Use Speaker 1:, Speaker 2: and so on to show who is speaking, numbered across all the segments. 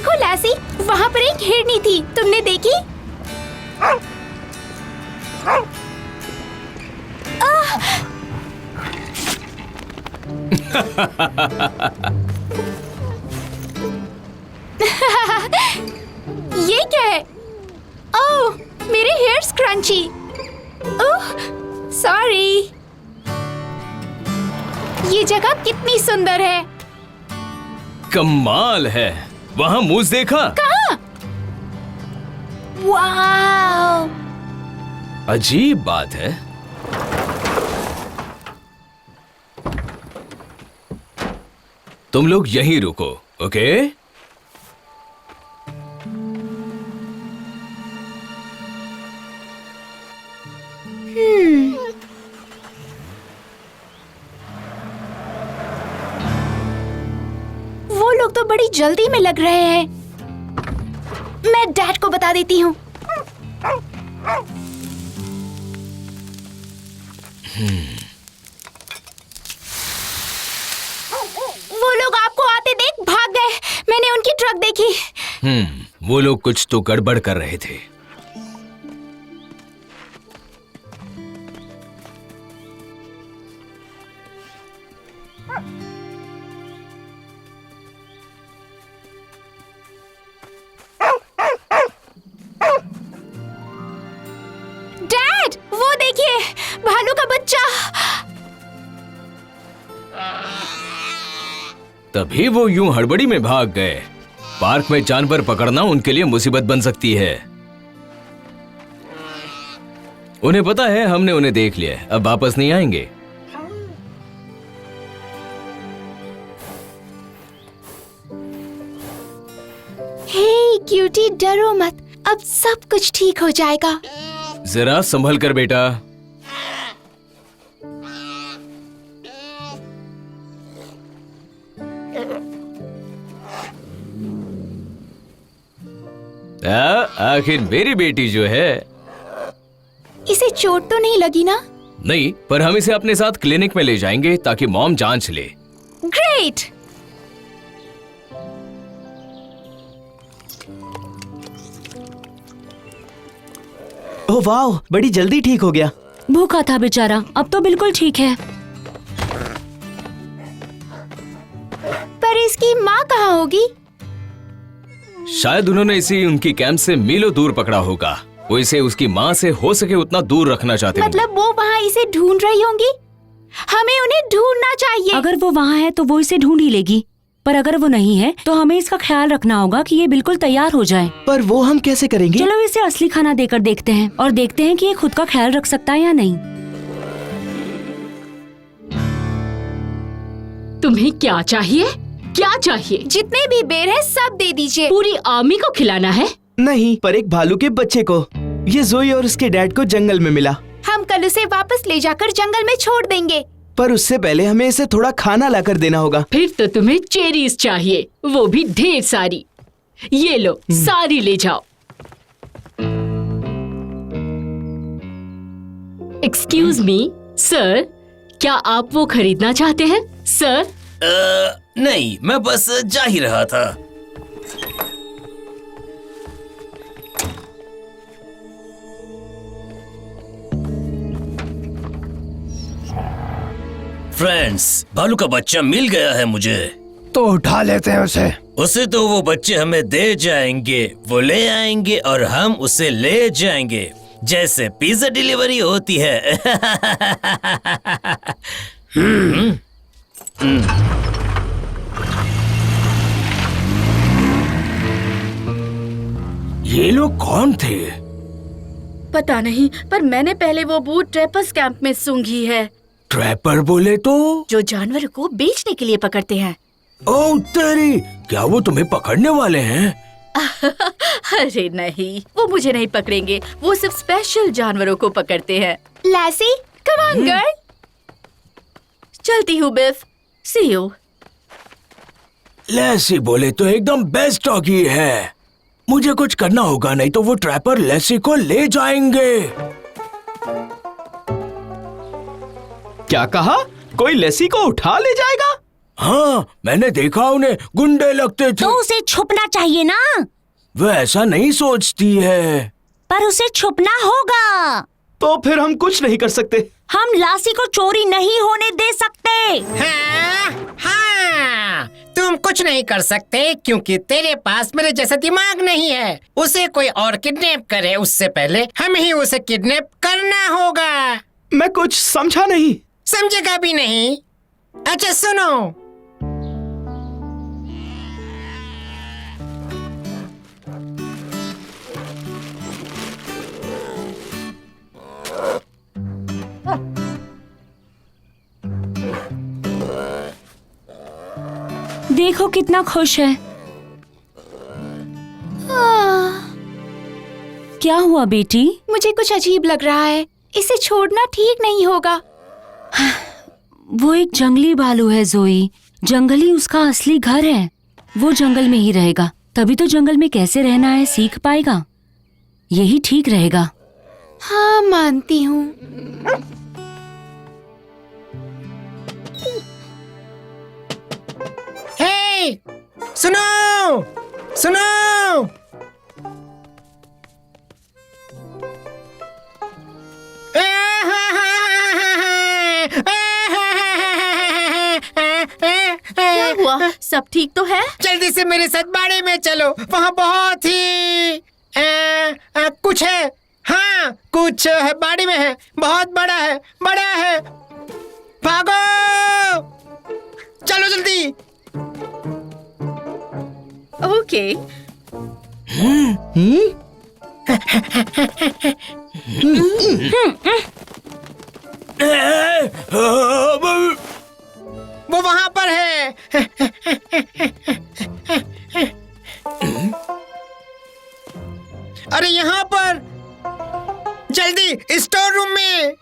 Speaker 1: देखो लैसी, वहाँ पर एक हिरनी थी, तुमने देखी? ये क्या है? ओह, मेरे हेयर्स क्रंची। ओह, सॉरी। ये जगह कितनी सुंदर है।
Speaker 2: कमाल है। वहाँ मूस देखा?
Speaker 1: कहाँ? वाव!
Speaker 2: अजीब बात है। तुम लोग यहीं रुको, ओके?
Speaker 1: वो लोग तो बड़ी जल्दी में लग रहे हैं। मैं डैड को बता देती हूँ। वो लोग आपको आते देख भाग गए। मैंने उनकी ट्रक देखी।
Speaker 2: वो लोग कुछ तो गड़बड़ कर रहे थे।
Speaker 1: डैड, वो देखिए, भालू का बच्चा।
Speaker 2: तभी वो यूं हड़बड़ी में भाग गए। पार्क में जानवर पकड़ना उनके लिए मुसीबत बन सकती है। उन्हें पता है हमने उन्हें देख लिया, अब वापस नहीं आएंगे।
Speaker 1: हे क्यूटी, डरो मत, अब सब कुछ ठीक हो जाएगा।
Speaker 2: जरा संभल कर बेटा। आखिर मेरी बेटी जो है।
Speaker 1: इसे चोट तो नहीं लगी ना?
Speaker 2: नहीं, पर हम इसे अपने साथ क्लिनिक में ले जाएंगे ताकि मॉम जांच ले।
Speaker 1: ग्रेट।
Speaker 3: ओह वाह, बड़ी जल्दी ठीक हो गया।
Speaker 4: भूखा था बेचारा, अब तो बिल्कुल ठीक है।
Speaker 1: पर इसकी माँ कहाँ होगी?
Speaker 2: शायद उन्होंने इसे उनकी कैंप से मीलों दूर पकड़ा होगा। वो इसे उसकी माँ से हो सके उतना दूर रखना चाहते होंगे।
Speaker 1: मतलब वो वहाँ इसे ढूंढ रही होंगी? हमें उन्हें ढूंढना चाहिए।
Speaker 4: अगर वो वहाँ है तो वो इसे ढूंढ ही लेगी, पर अगर वो नहीं है तो हमें इसका ख्याल रखना होगा कि ये बिल्कुल तैयार हो जाए।
Speaker 3: पर वो हम कैसे करेंगे?
Speaker 4: चलो इसे असली खाना देकर देखते हैं और देखते हैं कि ये खुद का ख्याल रख सकता है या नहीं।
Speaker 5: तुम्हें क्या चाहिए? क्या चाहिए?
Speaker 1: जितने भी बेर है सब दे दीजिए।
Speaker 5: पूरी आर्मी को खिलाना है?
Speaker 3: नहीं, पर एक भालू के बच्चे को। ये जोई और उसके डैड को जंगल में मिला।
Speaker 1: हम कल उसे वापस ले जाकर जंगल में छोड़ देंगे।
Speaker 3: पर उससे पहले हमें इसे थोड़ा खाना लाकर देना होगा।
Speaker 5: फिर तो तुम्हें चेरीज चाहिए, वो भी ढेर सारी। ये लो, सारी ले जाओ। एक्सक्यूज मी सर, क्या आप वो खरीदना चाहते हैं सर?
Speaker 6: नहीं, मैं बस जा ही रहा था। फ्रेंड्स, भालू का बच्चा मिल गया है मुझे।
Speaker 7: तो उठा लेते हैं उसे।
Speaker 6: उसे तो वो बच्चे हमें दे जाएंगे, वो ले आएंगे और हम उसे ले जाएंगे, जैसे पिज्जा डिलीवरी होती है।
Speaker 2: ये लोग कौन थे?
Speaker 8: पता नहीं, पर मैंने पहले वो बूट ट्रैपर्स कैंप में सूंघी है।
Speaker 2: ट्रैपर बोले तो?
Speaker 8: जो जानवर को बेचने के लिए पकड़ते हैं।
Speaker 2: ओह तेरी, क्या वो तुम्हें पकड़ने वाले हैं?
Speaker 8: अरे नहीं, वो मुझे नहीं पकड़ेंगे, वो सिर्फ स्पेशल जानवरों को पकड़ते हैं।
Speaker 1: लैसी, कम ऑन गर्ल।
Speaker 8: चलती हूँ बिफ, सी यू।
Speaker 2: लैसी बोले तो एकदम बेस्ट डॉगी है। मुझे कुछ करना होगा, नहीं तो वो ट्रैपर लैसी को ले जाएंगे।
Speaker 3: क्या कहा? कोई लैसी को उठा ले जाएगा?
Speaker 2: हाँ, मैंने देखा उन्हें, गुंडे लगते थे।
Speaker 4: तो उसे छुपना चाहिए ना।
Speaker 2: वो ऐसा नहीं सोचती है।
Speaker 4: पर उसे छुपना होगा।
Speaker 3: तो फिर हम कुछ नहीं कर सकते।
Speaker 4: हम लासी को चोरी नहीं होने दे सकते।
Speaker 9: हाँ, तुम कुछ नहीं कर सकते क्योंकि तेरे पास मेरे जैसा दिमाग नहीं है। उसे कोई और किडनैप करे उससे पहले हम ही उसे किडनैप करना होगा।
Speaker 3: मैं कुछ समझा नहीं।
Speaker 9: समझेगा भी नहीं। अच्छा सुनो,
Speaker 4: देखो कितना खुश है। क्या हुआ बेटी?
Speaker 1: मुझे कुछ अजीब लग रहा है। इसे छोड़ना ठीक नहीं होगा।
Speaker 4: वो एक जंगली भालू है जोई। जंगल ही उसका असली घर है। वो जंगल में ही रहेगा, तभी तो जंगल में कैसे रहना है सीख पाएगा। यही ठीक रहेगा।
Speaker 1: हाँ, मानती हूँ।
Speaker 9: हे, सुनो सुनो,
Speaker 8: क्या हुआ? सब ठीक तो है?
Speaker 9: जल्दी से मेरे साथ बाड़े में चलो। वहाँ बहुत ही कुछ है। हाँ, कुछ है, बाड़ी में है, बहुत बड़ा है, बड़ा है। भागो, चलो जल्दी।
Speaker 8: ओके।
Speaker 9: वो वहाँ पर है। अरे यहाँ पर, जल्दी स्टोर रूम में।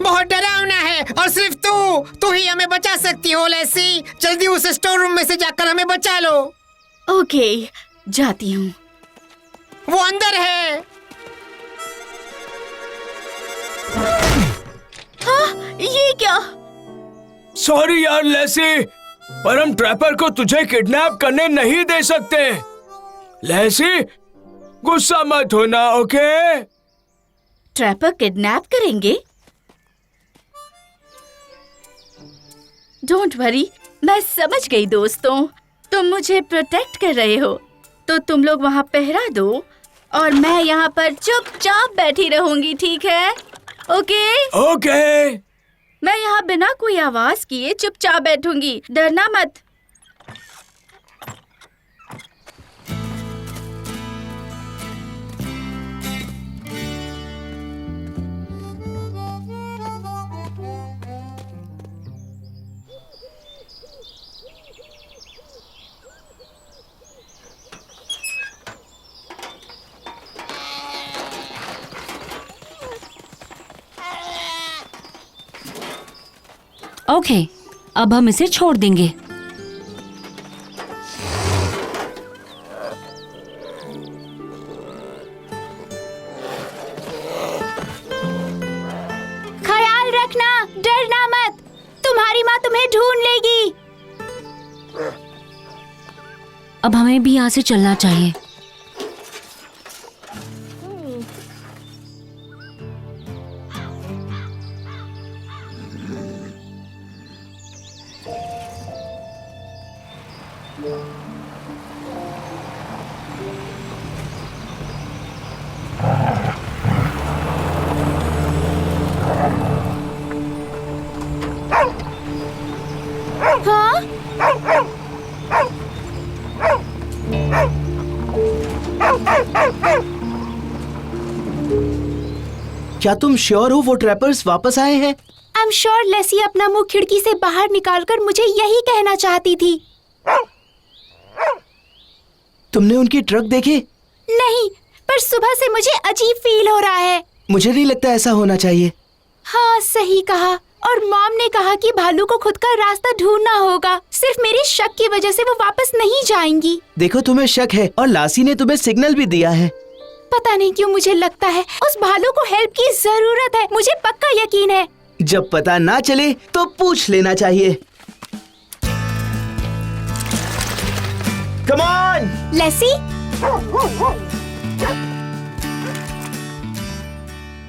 Speaker 9: बहुत डरावना है और सिर्फ तू ही हमें बचा सकती हो लैसी। जल्दी उस स्टोर रूम में से जाकर हमें बचा लो।
Speaker 8: ओके, जाती हूँ।
Speaker 9: वो अंदर है।
Speaker 8: हाँ, ये क्या?
Speaker 2: सॉरी यार लैसी, पर हम ट्रैपर को तुझे किडनैप करने नहीं दे सकते। लैसी, गुस्सा मत होना, ओके?
Speaker 8: ट्रैपर किडनैप करेंगे? डोंट वरी, मैं समझ गई दोस्तों। तुम मुझे प्रोटेक्ट कर रहे हो, तो तुम लोग वहाँ पहरा दो और मैं यहाँ पर चुपचाप बैठी रहूंगी, ठीक है? ओके?
Speaker 2: ओके।
Speaker 8: मैं यहाँ बिना कोई आवाज किए चुपचाप बैठूंगी, डरना मत।
Speaker 4: ओके, अब हम इसे छोड़ देंगे।
Speaker 1: ख्याल रखना, डरना मत। तुम्हारी माँ तुम्हें ढूंढ लेगी।
Speaker 4: अब हमें भी यहाँ से चलना चाहिए।
Speaker 3: क्या तुम श्योर हो वो ट्रैपर्स वापस आए हैं?
Speaker 1: आई एम श्योर लेसी अपना मुंह खिड़की से बाहर निकालकर मुझे यही कहना चाहती थी।
Speaker 3: तुमने उनकी ट्रक देखे?
Speaker 1: नहीं, पर सुबह से मुझे अजीब फील हो रहा है।
Speaker 3: मुझे नहीं लगता ऐसा होना चाहिए।
Speaker 1: हाँ, सही कहा। और मॉम ने कहा कि भालू को खुद का रास्ता ढूंढना होगा। सिर्फ मेरी शक की वजह से वो वापस नहीं जाएंगी।
Speaker 3: देखो, तुम्हें शक है और लासी ने तुम्हें सिग्नल भी दिया है।
Speaker 1: पता नहीं क्यों मुझे लगता है उस भालू को हेल्प की जरूरत है। मुझे पक्का यकीन है।
Speaker 3: जब पता ना चले तो पूछ लेना चाहिए। Come on.
Speaker 1: Lacy,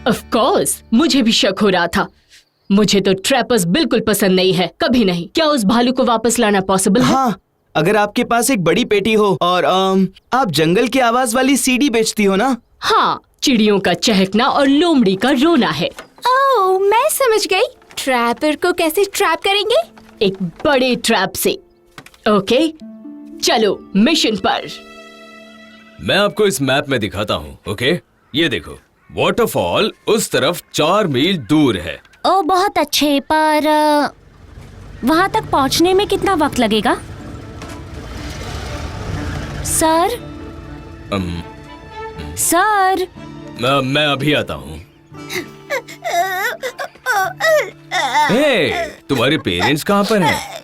Speaker 5: of course मुझे भी शक हो रहा था। मुझे तो ट्रैपर्स बिल्कुल पसंद नहीं है, कभी नहीं। क्या उस भालू को वापस लाना पॉसिबल है?
Speaker 3: हाँ, अगर आपके पास एक बड़ी पेटी हो और आप जंगल की आवाज वाली सीडी बेचती हो ना।
Speaker 5: हाँ, चिड़ियों का चहकना और लोमड़ी का रोना है।
Speaker 1: ओह मैं समझ गई। ट्रैपर को कैसे ट्रैप करेंगे?
Speaker 5: एक बड़े ट्रैप से। ओके, चलो मिशन पर।
Speaker 2: मैं आपको इस मैप में दिखाता हूँ। ओके, ये देखो, वाटरफॉल उस तरफ 4 मील दूर है।
Speaker 4: ओ बहुत अच्छे, पर वहां तक पहुंचने में कितना वक्त लगेगा? सर, सर,
Speaker 2: मैं अभी आता हूँ। हे, तुम्हारे पेरेंट्स कहाँ पर हैं?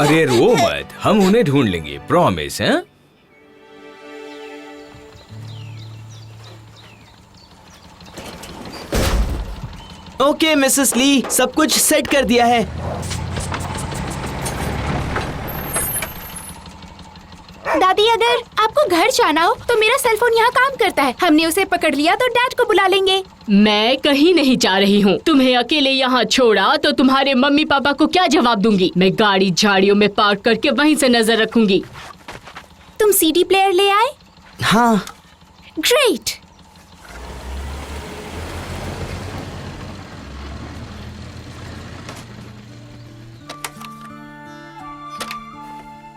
Speaker 2: अरे रो मत, हम उन्हें ढूंढ लेंगे, प्रॉमिस है।
Speaker 3: ओके मिसेस ली, सब कुछ सेट कर दिया है।
Speaker 1: दादी, अगर आपको घर जाना हो तो मेरा सेल फोन यहाँ काम करता है। हमने उसे पकड़ लिया तो डैड को बुला लेंगे।
Speaker 5: मैं कहीं नहीं जा रही हूँ। तुम्हें अकेले यहाँ छोड़ा तो तुम्हारे मम्मी पापा को क्या जवाब दूंगी? मैं गाड़ी झाड़ियों में पार्क करके वहीं से नजर रखूंगी।
Speaker 1: तुम सीडी प्लेयर ले आए?
Speaker 3: हाँ,
Speaker 1: ग्रेट।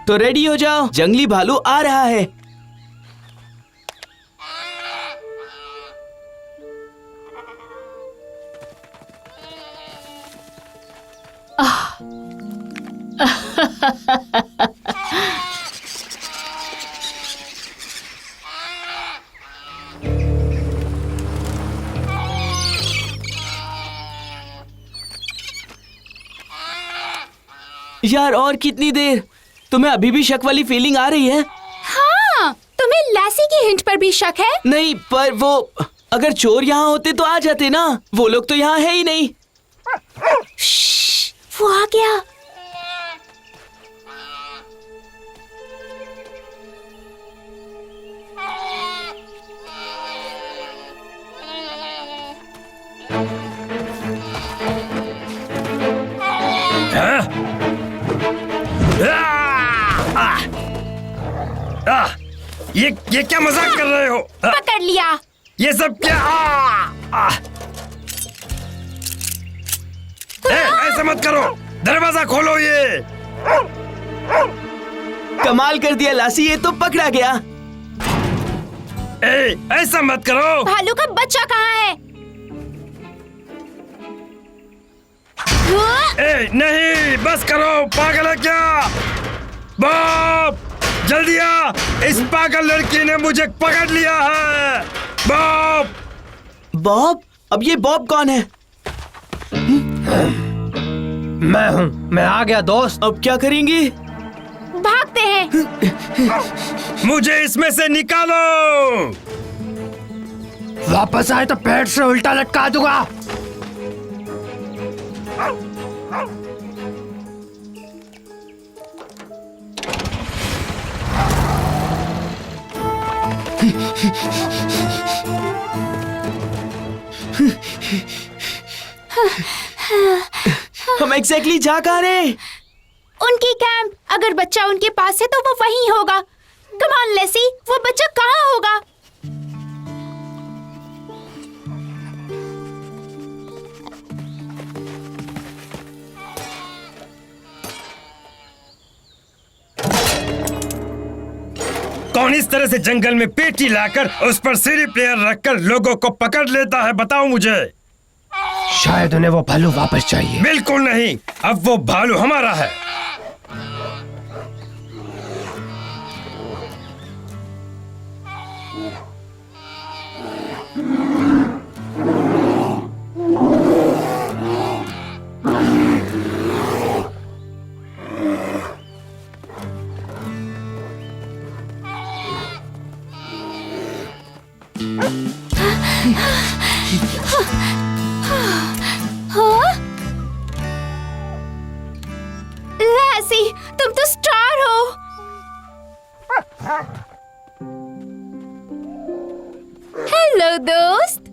Speaker 3: तो रेडी हो जाओ, जंगली भालू आ रहा है। यार और कितनी देर? तुम्हें अभी भी शक वाली फीलिंग आ रही है?
Speaker 1: हाँ, तुम्हें लैसी की हिंट पर भी शक है?
Speaker 3: नहीं, पर वो अगर चोर यहाँ होते तो आ जाते ना। वो लोग तो यहाँ है ही नहीं।
Speaker 1: श्श्श, वो आ गया।
Speaker 6: ये क्या मजाक कर रहे हो?
Speaker 1: पकड़ लिया।
Speaker 6: ये सब क्या? ऐसा मत करो, दरवाजा खोलो। ये
Speaker 3: कमाल कर दिया लासी, ये तो पकड़ा गया।
Speaker 6: ऐसा मत करो।
Speaker 1: भालू का बच्चा कहाँ है?
Speaker 6: नहीं, बस करो। पागल है क्या? बॉब, जल्दी आ। इस पागल लड़की ने मुझे पकड़ लिया है। बॉब।
Speaker 3: बॉब? अब ये बॉब कौन है?
Speaker 7: मैं हूँ, मैं आ गया दोस्त।
Speaker 3: अब क्या करेंगे?
Speaker 1: भागते हैं।
Speaker 6: मुझे इसमें से निकालो।
Speaker 7: वापस आए तो पेट से उल्टा लटका दूंगा।
Speaker 3: हम एग्जैक्टली जा कहाँ रहे हैं?
Speaker 1: उनकी कैंप। अगर बच्चा उनके पास है तो वो वहीं होगा। कम ऑन लेसी, वो बच्चा कहाँ होगा?
Speaker 6: कौन इस तरह से जंगल में पेटी लाकर उस पर सीडी प्लेयर रखकर लोगों को पकड़ लेता है? बताओ मुझे।
Speaker 7: शायद उन्हें वो भालू वापस चाहिए।
Speaker 6: बिल्कुल नहीं, अब वो भालू हमारा है।
Speaker 1: लेसी, तुम तो स्टार हो। हेलो दोस्त,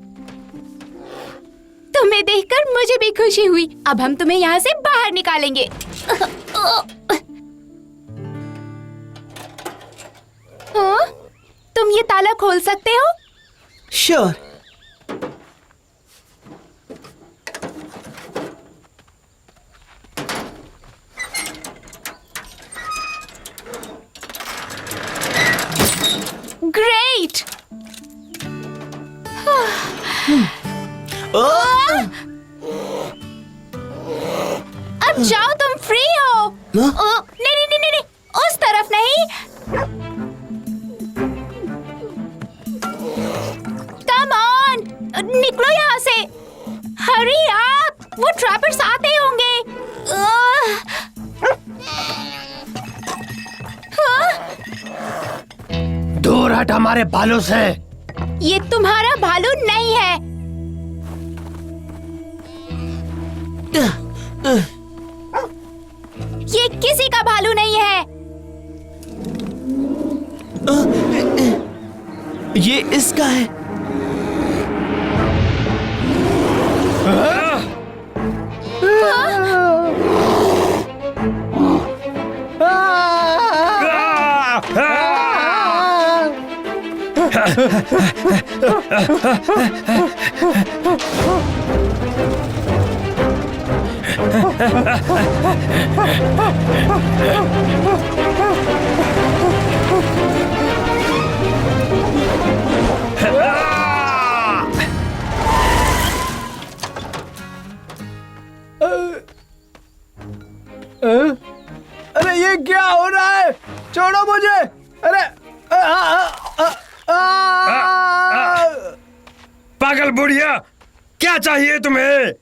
Speaker 1: तुम्हें देखकर मुझे भी खुशी हुई। अब हम तुम्हें यहाँ से बाहर निकालेंगे। हाँ? तुम ये ताला खोल सकते हो?
Speaker 3: श्योर।
Speaker 1: ग्रेट। अब जाओ, तुम फ्री हो। नहीं नहीं नहीं नहीं, उस तरफ नहीं। कम ऑन, निकलो यहाँ से। हरी आप, वो ट्रैपर्स आते होंगे।
Speaker 7: दूर हट हमारे बालों से।
Speaker 1: ये तुम्हारा भालू नहीं है। ये किसी का भालू नहीं है।
Speaker 3: ये इसका है।
Speaker 2: अरे ये क्या हो रहा है? छोड़ो मुझे। अरे
Speaker 6: पागल बुढ़िया, क्या चाहिए तुम्हें?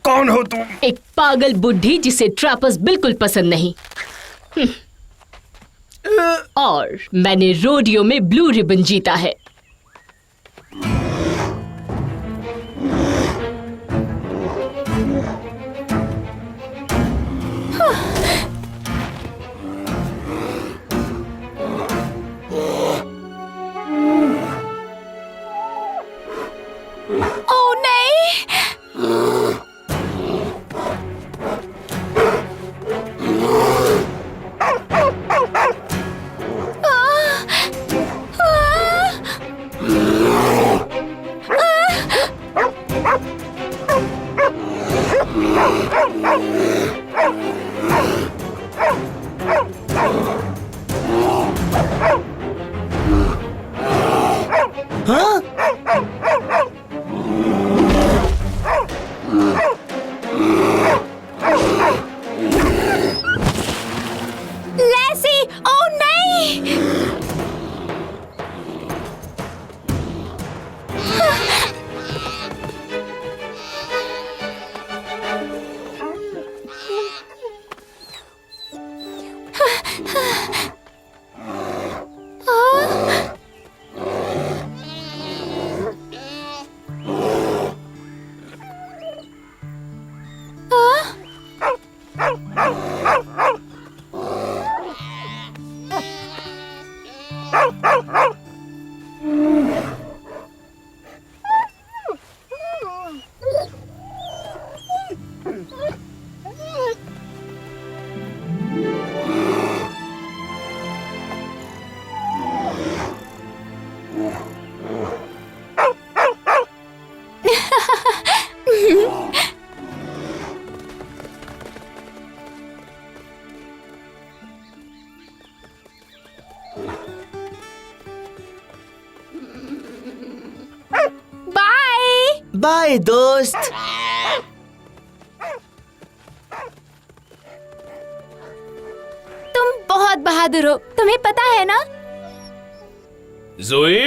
Speaker 6: कौन हो तुम?
Speaker 5: एक पागल बुढ़ी जिसे ट्रैपर्स बिल्कुल पसंद नहीं। और मैंने रोडियो में ब्लू रिबन जीता है।
Speaker 1: ओह नहीं। लेसी, ओह नहीं। बाय
Speaker 3: बाय दोस्त।
Speaker 1: तुम बहुत बहादुर हो, तुम्हें पता है ना।
Speaker 2: जोई,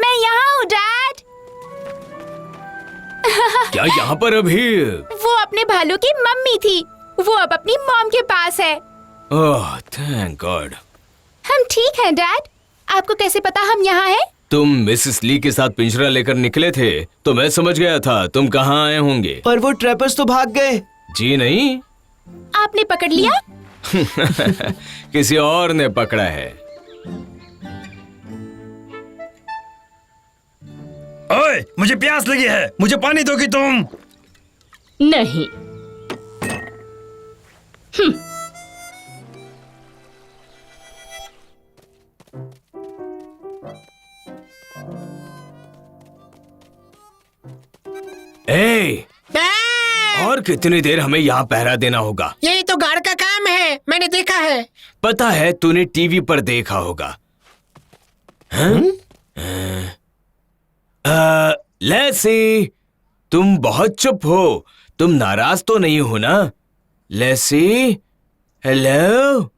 Speaker 1: मैं यहाँ हूँ डैड।
Speaker 2: क्या यहाँ पर अभी?
Speaker 1: वो अपने भालू की मम्मी थी, वो अब अपनी मॉम के पास है।
Speaker 2: Oh thank God.
Speaker 1: हम ठीक हैं डैड। आपको कैसे पता हम यहाँ हैं?
Speaker 2: तुम मिसेस ली के साथ पिंजरा लेकर निकले थे तो मैं समझ गया था तुम कहाँ आए होंगे।
Speaker 3: पर वो ट्रैपर्स तो भाग गए।
Speaker 2: जी नहीं,
Speaker 1: आपने पकड़ लिया?
Speaker 2: किसी और ने पकड़ा है।
Speaker 6: ओए, मुझे प्यास लगी है, मुझे पानी दोगी तुम?
Speaker 5: नहीं।
Speaker 2: ए, और कितनी देर हमें यहाँ पहरा देना होगा?
Speaker 9: यही तो गार्ड का काम है, मैंने देखा है।
Speaker 2: पता है, तूने टीवी पर देखा होगा। लेसी, तुम बहुत चुप हो। तुम नाराज तो नहीं हो ना? लेसी, हेलो।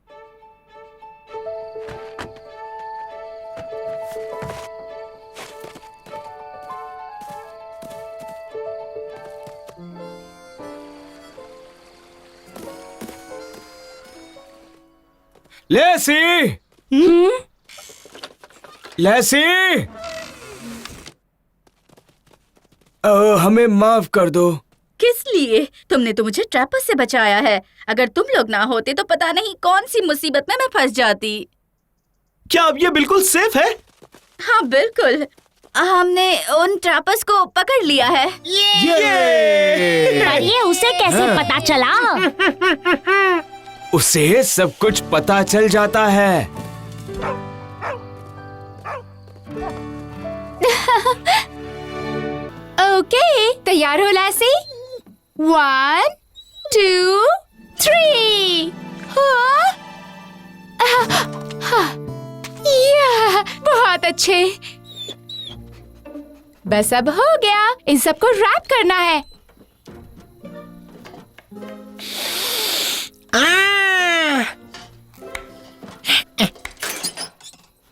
Speaker 2: लेसी, लेसी, हमें माफ कर दो।
Speaker 8: किस लिए? तुमने तो मुझे ट्रैपर से बचाया है। अगर तुम लोग ना होते तो पता नहीं कौन सी मुसीबत में मैं फंस जाती।
Speaker 3: क्या अब ये बिल्कुल सेफ है?
Speaker 8: हाँ बिल्कुल, हमने उन ट्रैपर्स को पकड़ लिया है।
Speaker 4: पर ये उसे कैसे पता चला?
Speaker 2: उसे सब कुछ पता चल जाता है।
Speaker 1: ओके, तैयार हो लेसी? 1, 2, 3। बहुत अच्छे। बस अब हो गया, इन सबको रैप करना है।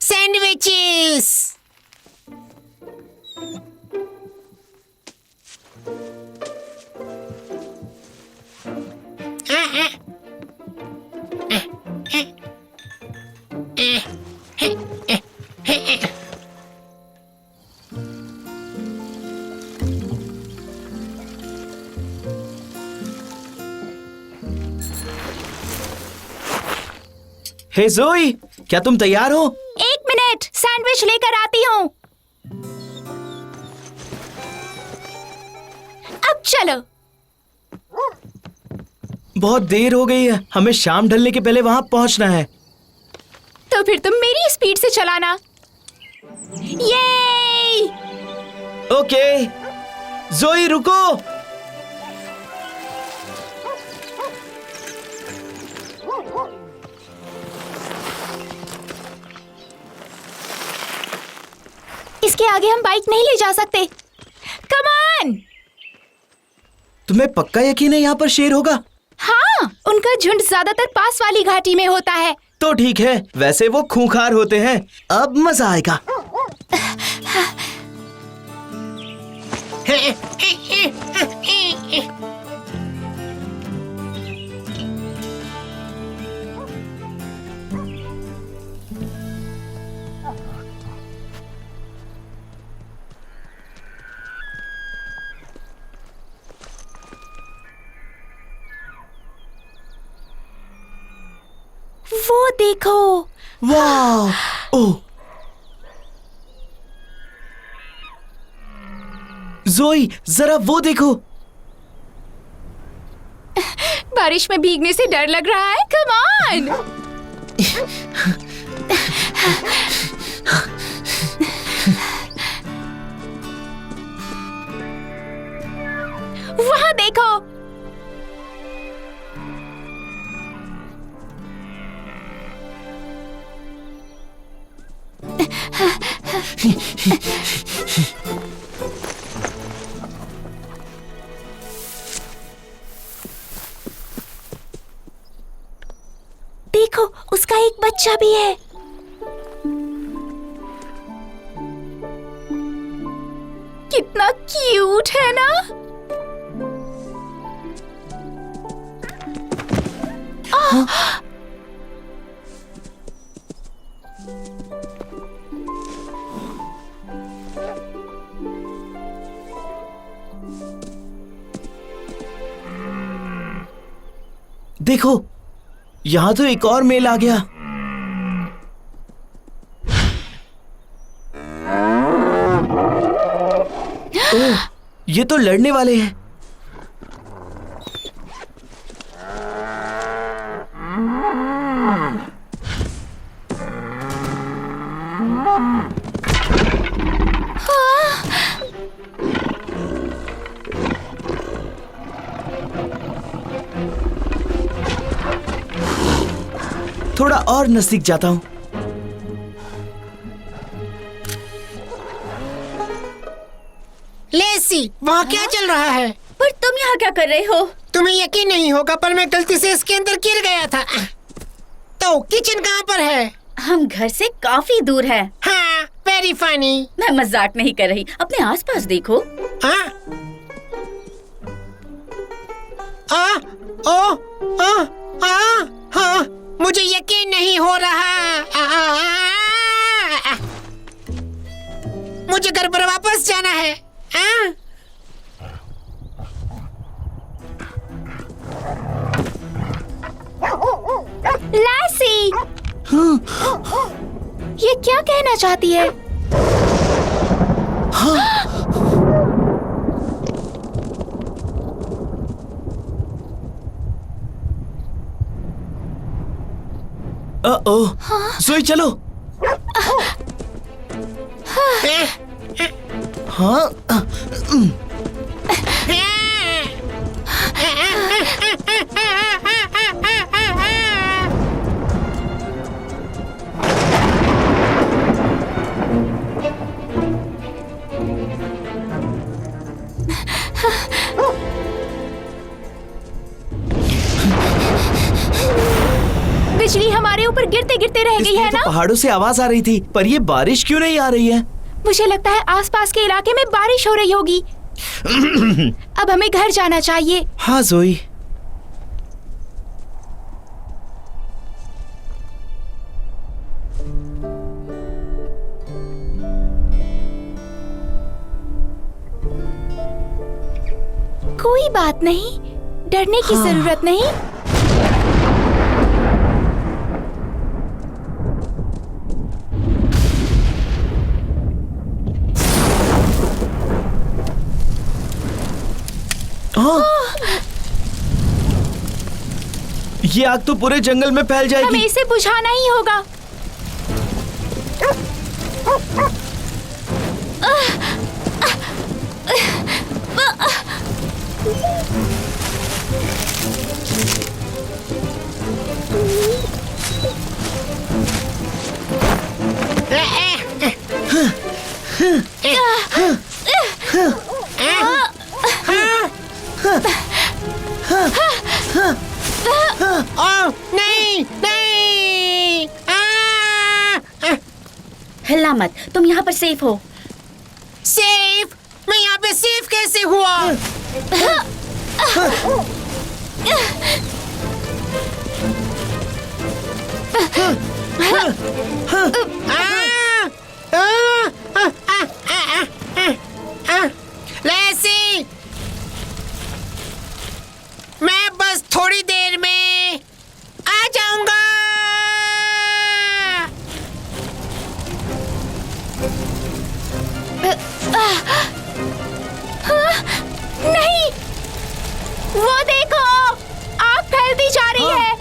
Speaker 9: सैंडविचेस।
Speaker 3: हे जोई, क्या तुम तैयार हो?
Speaker 1: 1 मिनट, सैंडविच लेकर आती हूँ। अब चलो।
Speaker 3: बहुत देर हो गई है, हमें शाम ढलने के पहले वहां पहुंचना है।
Speaker 1: तो फिर तुम मेरी स्पीड से चलाना। ये
Speaker 3: ओके, जोई रुको।
Speaker 1: इसके आगे हम बाइक नहीं ले जा सकते। Come on.
Speaker 3: तुम्हें पक्का यकीन है यहाँ पर शेर होगा?
Speaker 1: हाँ, उनका झुंड ज्यादातर पास वाली घाटी में होता है।
Speaker 3: तो ठीक है, वैसे वो खूंखार होते हैं। अब मजा आएगा।
Speaker 1: वो देखो।
Speaker 3: वाह! ओह! जोई, जरा वो देखो।
Speaker 1: बारिश में भीगने से डर लग रहा है। Come on. वहां देखो। देखो, उसका एक बच्चा भी है। कितना क्यूट है ना?
Speaker 3: देखो, यहाँ तो एक और मेल आ गया। ओह, ये तो लड़ने वाले हैं। थोड़ा और नजदीक जाता हूँ।
Speaker 9: लेसी, वहाँ क्या चल रहा है?
Speaker 8: पर तुम यहाँ क्या कर रहे हो?
Speaker 9: तुम्हें यकीन नहीं होगा पर मैं गलती से इसके अंदर गिर गया था। तो किचन कहाँ पर है?
Speaker 8: हम घर से काफी दूर है।
Speaker 9: हाँ, वेरी फनी।
Speaker 8: मैं मजाक नहीं कर रही, अपने आसपास देखो।
Speaker 9: हाँ? हाँ, मुझे यकीन नहीं हो रहा। मुझे घर पर वापस जाना है।
Speaker 1: लैसी, ये क्या कहना चाहती है?
Speaker 3: ओह, जोई चलो। हाँ,
Speaker 1: बिजली हमारे ऊपर गिरते गिरते रह गई है
Speaker 3: तो
Speaker 1: ना?
Speaker 3: पहाड़ों से आवाज आ रही थी, पर ये बारिश क्यों नहीं आ रही है?
Speaker 1: मुझे लगता है आसपास के इलाके में बारिश हो रही होगी। अब हमें घर जाना चाहिए।
Speaker 3: हाँ जोई।
Speaker 1: कोई बात नहीं, डरने की जरूरत नहीं।
Speaker 3: ये आग तो पूरे जंगल में फैल
Speaker 1: हमें
Speaker 3: जाएगी।
Speaker 1: इसे बुझाना ही होगा।
Speaker 9: ओह, नहीं, नहीं।
Speaker 8: हिलना मत, तुम यहाँ पर सेफ हो।
Speaker 9: सेफ? मैं यहाँ पे सेफ कैसे हुआ? लेसी, मैं बस थोड़ी देर में आ जाऊंगा।
Speaker 1: नहीं, वो देखो, आग फैलती जा रही है।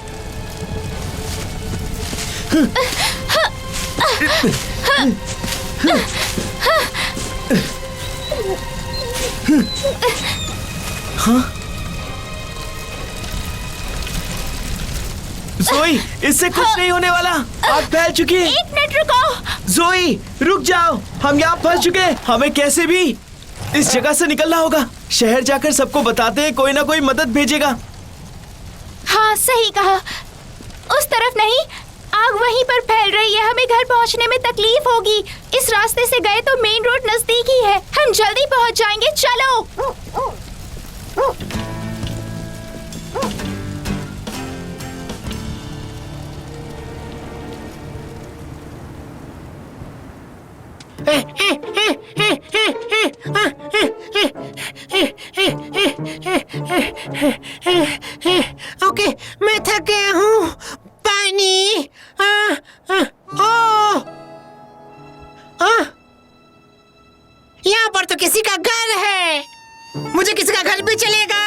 Speaker 3: जोई, इससे कुछ नहीं होने वाला। आग फैल चुकी है।
Speaker 1: एक मिनट रुको।
Speaker 3: जोई, रुक जाओ। हम यहाँ फंस चुके हैं। हमें कैसे भी इस जगह से निकलना होगा। शहर जाकर सबको बताते हैं, कोई ना कोई मदद भेजेगा।
Speaker 1: हाँ, सही कहा। उस तरफ नहीं, आग वहीं पर फैल रही है। हमें घर पहुंचने में तकलीफ होगी। इस रास्ते से गए तो मेन रोड नजदीक ही है। हम जल्दी पहुंच जाएंगे। चलो।
Speaker 9: ओके, मैं थक गया हूँ। पानी। यहाँ पर तो किसी का घर है। मुझे किसी का घर भी चलेगा।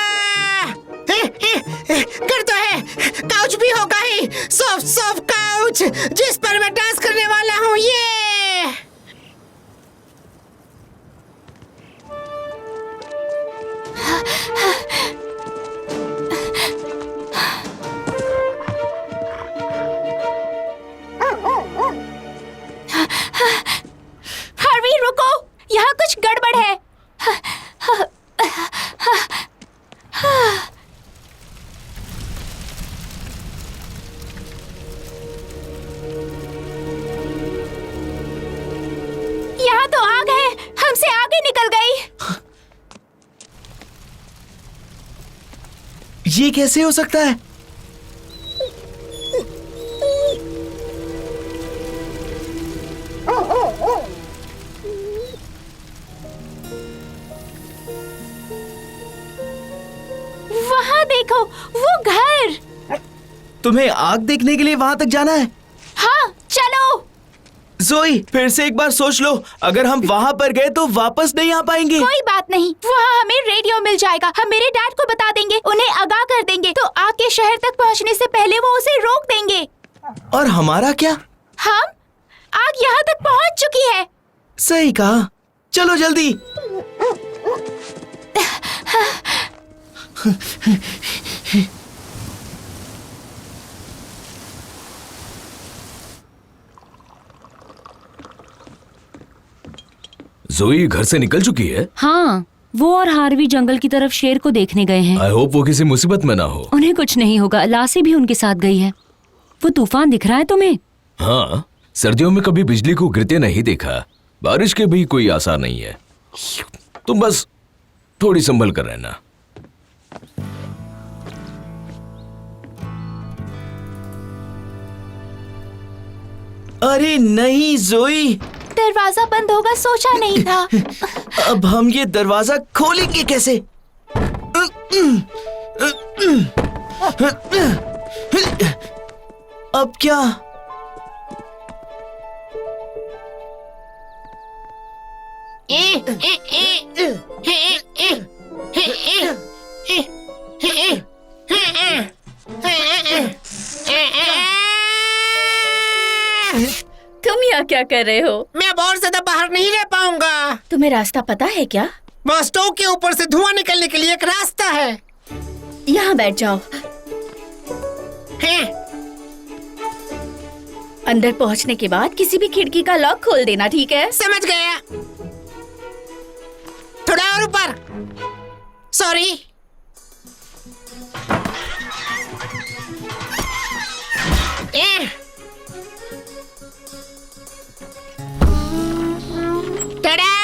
Speaker 9: घर तो है, काउच भी होगा ही। सॉफ्ट सॉफ्ट काउच जिस पर मैं डांस करने वाला हूँ। ये
Speaker 1: हार्वी रुको, यहाँ कुछ गड़बड़ है। यहाँ तो आग है, हमसे आगे निकल गई।
Speaker 3: ये कैसे हो सकता है?
Speaker 1: वहाँ देखो, वो घर।
Speaker 3: तुम्हें आग देखने के लिए वहां तक जाना है?
Speaker 1: हाँ चलो।
Speaker 3: जोई, फिर से एक बार सोच लो। अगर हम वहाँ पर गए तो वापस नहीं आ पाएंगे।
Speaker 1: कोई बात नहीं, वहाँ हमें रेडियो मिल जाएगा। हम मेरे डैड को बता देंगे, उन्हें आगाह कर देंगे, तो आग के शहर तक पहुँचने से पहले वो उसे रोक देंगे।
Speaker 3: और हमारा क्या?
Speaker 1: हम आग यहाँ तक पहुँच चुकी है।
Speaker 3: सही कहा, चलो जल्दी।
Speaker 2: जोई घर से निकल चुकी है?
Speaker 4: हाँ, वो और हार्वी जंगल की तरफ शेर को देखने गए हैं।
Speaker 2: आई होप वो किसी मुसीबत में ना हो।
Speaker 4: उन्हें कुछ नहीं होगा। लासी भी उनके साथ गई है। वो तूफान दिख रहा है तुम्हें?
Speaker 2: हाँ, सर्दियों में कभी बिजली को गिरते नहीं देखा। बारिश के भी कोई आसार नहीं है। तुम बस थोड़ी संभल कर रहना।
Speaker 3: अरे नहीं जोई,
Speaker 1: दरवाजा बंद होगा सोचा नहीं था।
Speaker 3: अब हम ये दरवाजा खोलेंगे कैसे? अब क्या?
Speaker 8: तुम यहाँ क्या कर रहे हो?
Speaker 9: मैं बहुत ज्यादा बाहर नहीं रह पाऊंगा।
Speaker 8: तुम्हें रास्ता पता है क्या?
Speaker 9: वहाँ स्टोव के ऊपर से धुआं निकलने के लिए एक रास्ता है।
Speaker 8: यहाँ बैठ जाओ। अंदर पहुँचने के बाद किसी भी खिड़की का लॉक खोल देना, ठीक है?
Speaker 9: समझ गया। थोड़ा और ऊपर। सॉरी। टडा!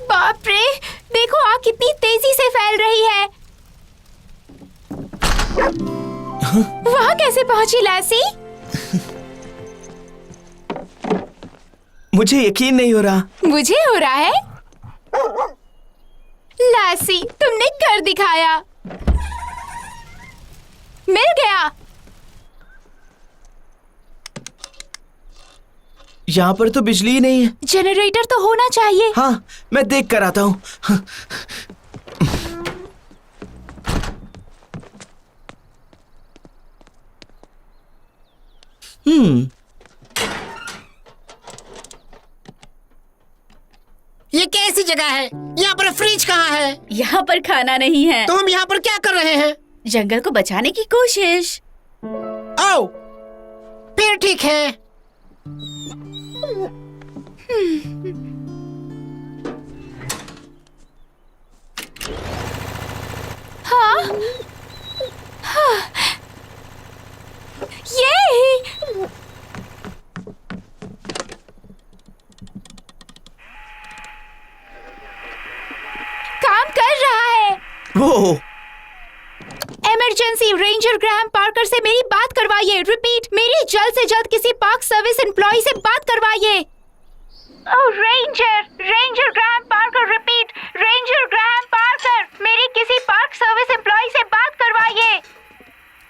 Speaker 1: बाप रे, देखो आग कितनी तेजी से फैल रही है। वहाँ कैसे पहुंची लासी?
Speaker 3: मुझे यकीन नहीं हो रहा।
Speaker 1: मुझे हो रहा है। लासी, तुमने कर दिखाया। मिल गया।
Speaker 3: यहाँ पर तो बिजली ही नहीं है।
Speaker 1: जनरेटर तो होना चाहिए।
Speaker 3: हाँ, मैं देख कर आता हूँ।
Speaker 9: ये कैसी जगह है? यहाँ पर फ्रिज कहाँ है?
Speaker 8: यहाँ पर खाना नहीं है।
Speaker 9: तो हम यहाँ पर क्या कर रहे हैं?
Speaker 8: जंगल को बचाने की कोशिश।
Speaker 9: ओ, फिर ठीक है।
Speaker 1: हाँ? हाँ। ये काम कर रहा है।
Speaker 3: वो
Speaker 1: इमरजेंसी, रेंजर ग्राहम पार्कर से मेरी बात करवाइए। रिपीट, मेरी जल्द से जल्द किसी पार्क सर्विस एम्प्लॉय से बात करवाइए।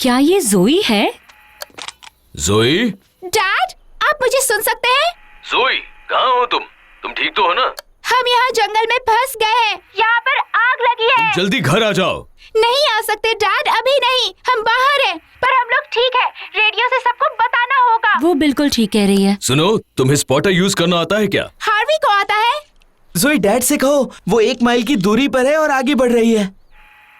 Speaker 4: क्या ये जोई है?
Speaker 2: जोई?
Speaker 1: डैड, आप मुझे सुन सकते हैं?
Speaker 2: जोई, कहाँ हो तुम ठीक तो हो ना?
Speaker 1: हम यहाँ जंगल में फंस गए हैं। यहाँ पर आग लगी है।
Speaker 2: जल्दी घर आ जाओ।
Speaker 1: नहीं आ सकते डैड, अभी नहीं। हम बाहर हैं, पर हम लोग ठीक है। रेडियो से सबको बताना होगा।
Speaker 4: वो बिल्कुल ठीक कह रही है।
Speaker 2: सुनो, तुम्हें स्पॉटर यूज करना आता है क्या?
Speaker 1: हार्वी को आता है।
Speaker 3: जोई, डैड से कहो, वो 1 माइल की दूरी पर है और आगे बढ़ रही है।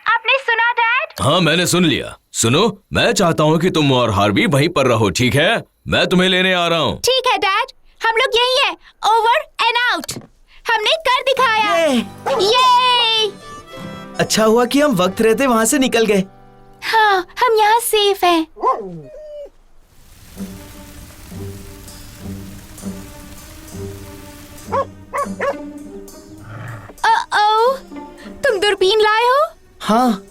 Speaker 1: आपने सुना डैड?
Speaker 2: हाँ, मैंने सुन लिया। सुनो, मैं चाहता हूँ कि तुम और हार्वी वहीं पर रहो, ठीक है? मैं तुम्हें लेने आ रहा हूँ।
Speaker 1: ठीक है डैड, हम लोग यही हैं। Over and out. हमने कर दिखाया। ये
Speaker 3: अच्छा हुआ कि हम वक्त रहते वहाँ से निकल गए।
Speaker 1: हाँ, हम यहाँ सेफ हैं। ओ, तुम दूरबीन लाए हो?
Speaker 3: हाँ।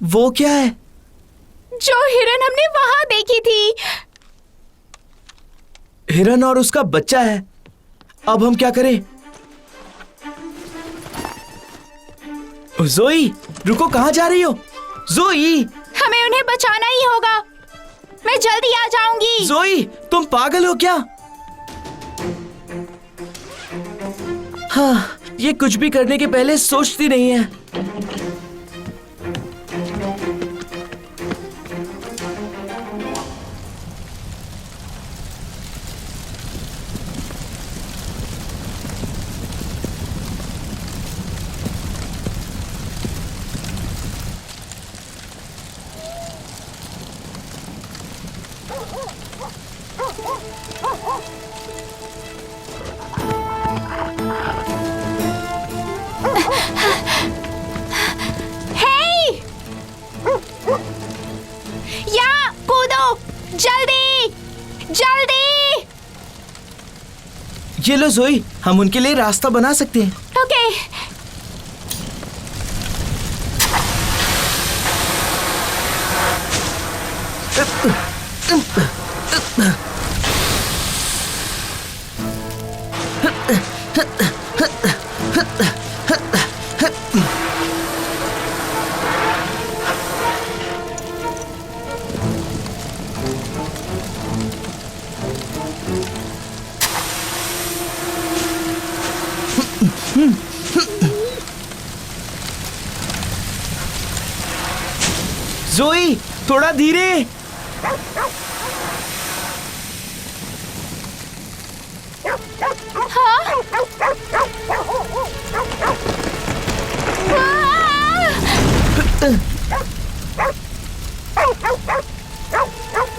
Speaker 3: वो क्या है?
Speaker 1: जो हिरन हमने वहाँ देखी थी।
Speaker 3: हिरन और उसका बच्चा है। अब हम क्या करें? जोई, रुको, कहाँ जा रही हो? जोई!
Speaker 1: हमें उन्हें बचाना ही होगा। मैं जल्दी आ जाऊंगी।
Speaker 3: जोई, तुम पागल हो क्या? हाँ, ये कुछ भी करने के पहले सोचती नहीं है। ये लो जोई, हम उनके लिए रास्ता बना सकते हैं।
Speaker 1: ओके।
Speaker 3: जोई, थोड़ा धीरे।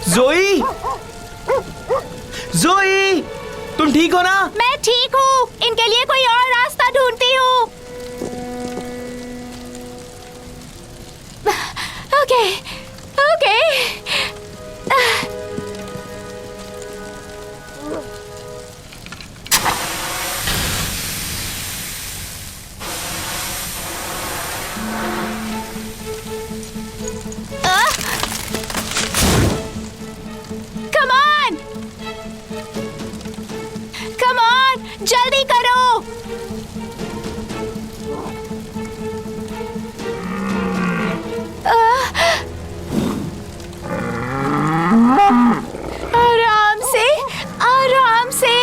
Speaker 3: जोई, जोई, तुम ठीक हो ना?
Speaker 1: मैं ठीक हूँ। इनके लिए कोई और रास्ता ढूंढती हूँ। Okay, okay. Come on! Come on! जल्दी करो। आराम से, आराम से।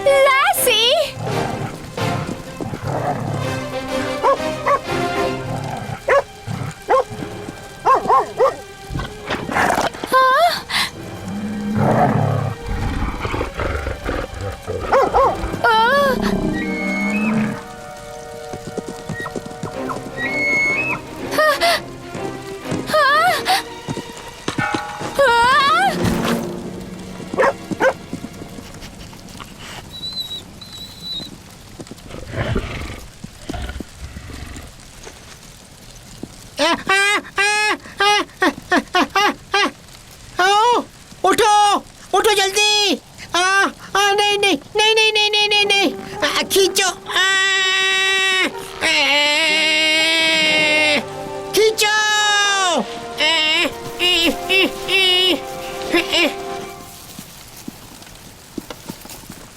Speaker 1: लैसी!
Speaker 9: खींचो।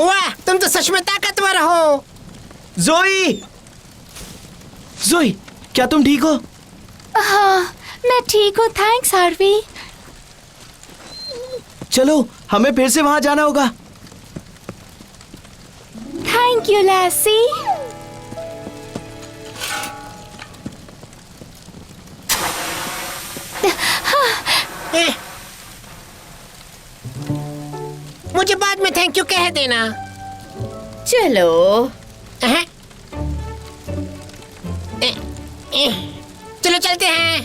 Speaker 9: वाह, तुम तो सच में ताकतवर हो।
Speaker 3: जोई, जोई, क्या तुम ठीक हो?
Speaker 1: हाँ, मैं ठीक हूँ, थैंक्स हार्वी।
Speaker 3: चलो, हमें फिर से वहां जाना होगा।
Speaker 1: थैंक यू लैसी।
Speaker 9: मुझे बाद में थैंक यू कह देना।
Speaker 8: चलो।
Speaker 9: चलो चलते हैं।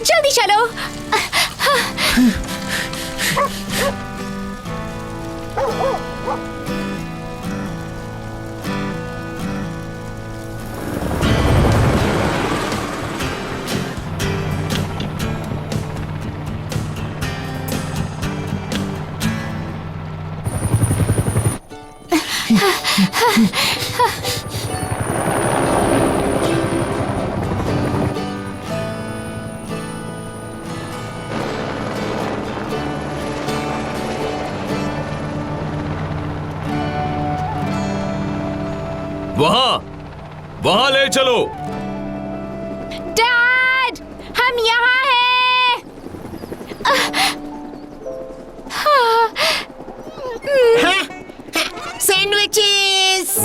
Speaker 1: जल्दी चलो।
Speaker 2: वहां ले चलो।
Speaker 1: डैड, हम यहाँ हैं।
Speaker 9: सैंडविचेस।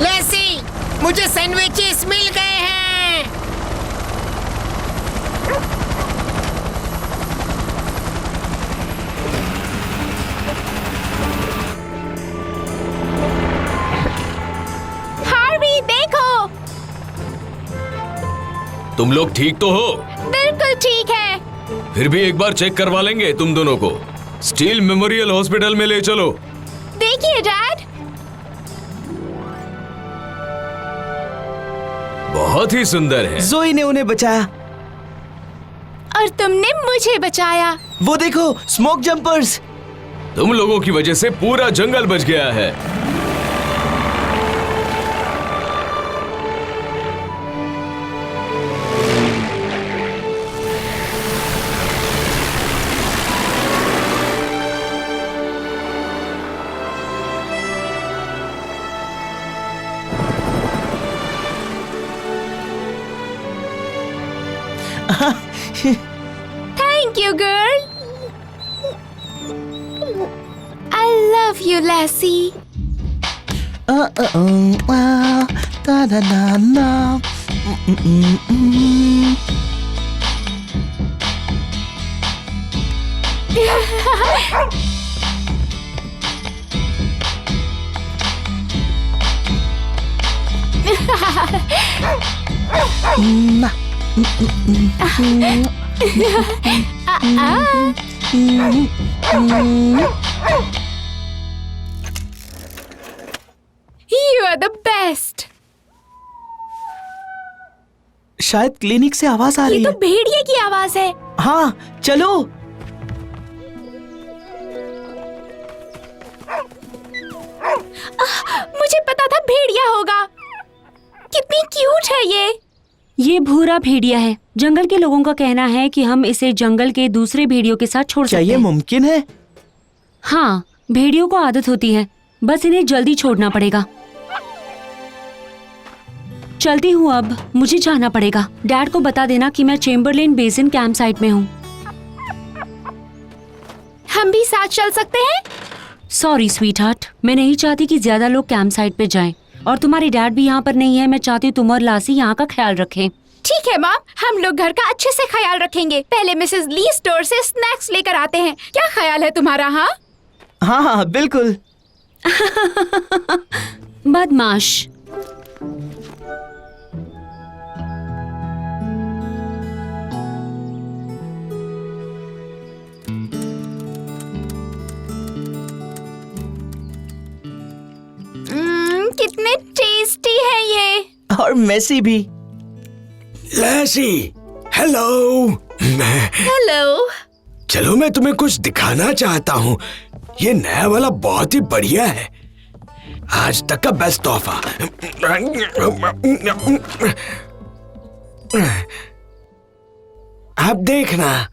Speaker 9: लेसी, मुझे सैंडविचेस मिल गए हैं।
Speaker 1: हार्वी, देखो।
Speaker 2: तुम लोग ठीक तो हो?
Speaker 1: बिल्कुल ठीक है।
Speaker 2: फिर भी एक बार चेक करवा लेंगे तुम दोनों को। स्टील मेमोरियल हॉस्पिटल में ले चलो।
Speaker 1: देखिए डैड,
Speaker 2: बहुत ही सुंदर है।
Speaker 3: जोई ने उन्हें बचाया।
Speaker 1: और तुमने मुझे बचाया।
Speaker 3: वो देखो, स्मोक जंपर्स।
Speaker 2: तुम लोगों की वजह से पूरा जंगल बच गया है।
Speaker 1: Thank you, girl. I love you, Lassie. You are the best.
Speaker 3: शायद क्लिनिक से आवाज आ
Speaker 1: ये
Speaker 3: रही
Speaker 1: तो
Speaker 3: है।
Speaker 1: भेड़िए की आवाज है।
Speaker 3: हाँ, चलो।
Speaker 1: मुझे पता था भेड़िया होगा। कितनी क्यूट है ये।
Speaker 4: ये भूरा भेड़िया है। जंगल के लोगों का कहना है कि हम इसे जंगल के दूसरे भेड़ियों के साथ छोड़
Speaker 3: क्या
Speaker 4: सकते
Speaker 3: ये
Speaker 4: हैं।
Speaker 3: मुमकिन है?
Speaker 4: हाँ, भेड़ियों को आदत होती है, बस इन्हें जल्दी छोड़ना पड़ेगा। चलती हूँ अब, मुझे जाना पड़ेगा। डैड को बता देना कि मैं चेम्बरलेन बेसिन कैंप साइट में हूँ।
Speaker 1: हम भी साथ चल सकते हैं?
Speaker 4: सॉरी स्वीट हार्ट, मैं नहीं चाहती कि ज्यादा लोग कैंप साइट पे जाएं। और तुम्हारे डैड भी यहाँ पर नहीं है। मैं चाहती हूँ तुम और लासी यहाँ का ख्याल रखें।
Speaker 1: ठीक है मॉम, हम लोग घर का अच्छे से ख्याल रखेंगे। पहले मिसेस ली स्टोर से स्नैक्स लेकर आते हैं। क्या ख्याल है तुम्हारा? हाँ
Speaker 3: हाँ हाँ, बिल्कुल।
Speaker 4: बदमाश।
Speaker 1: कितने टेस्टी है ये।
Speaker 3: और मेसी भी।
Speaker 2: लेसी, हेलो।
Speaker 8: हेलो।
Speaker 2: चलो मैं तुम्हें कुछ दिखाना चाहता हूँ। ये नया वाला बहुत ही बढ़िया है, आज तक का बेस्ट तोहफा। अब देखना।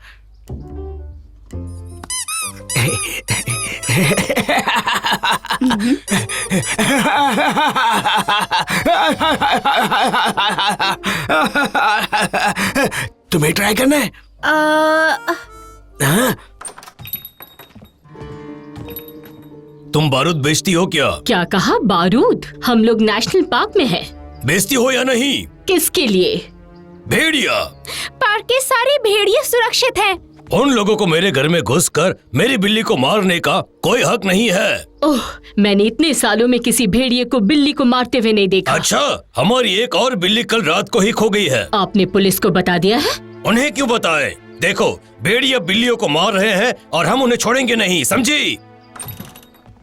Speaker 2: तुम्हें ट्राई करना है? हाँ?
Speaker 7: तुम बारूद बेचती हो क्या?
Speaker 5: क्या कहा? बारूद? हम लोग नेशनल पार्क में हैं।
Speaker 7: बेचती हो या नहीं?
Speaker 5: किसके लिए?
Speaker 7: भेड़िया।
Speaker 1: पार्क के सारे भेड़िए सुरक्षित हैं।
Speaker 7: उन लोगों को मेरे घर में घुसकर मेरी बिल्ली को मारने का कोई हक नहीं है।
Speaker 5: ओह, मैंने इतने सालों में किसी भेड़िए को बिल्ली को मारते हुए नहीं देखा।
Speaker 7: अच्छा, हमारी एक और बिल्ली कल रात को ही खो गई है।
Speaker 5: आपने पुलिस को बता दिया है?
Speaker 7: उन्हें क्यों बताएं? देखो, भेड़िया बिल्लियों को मार रहे हैं और हम उन्हें छोड़ेंगे नहीं, समझी?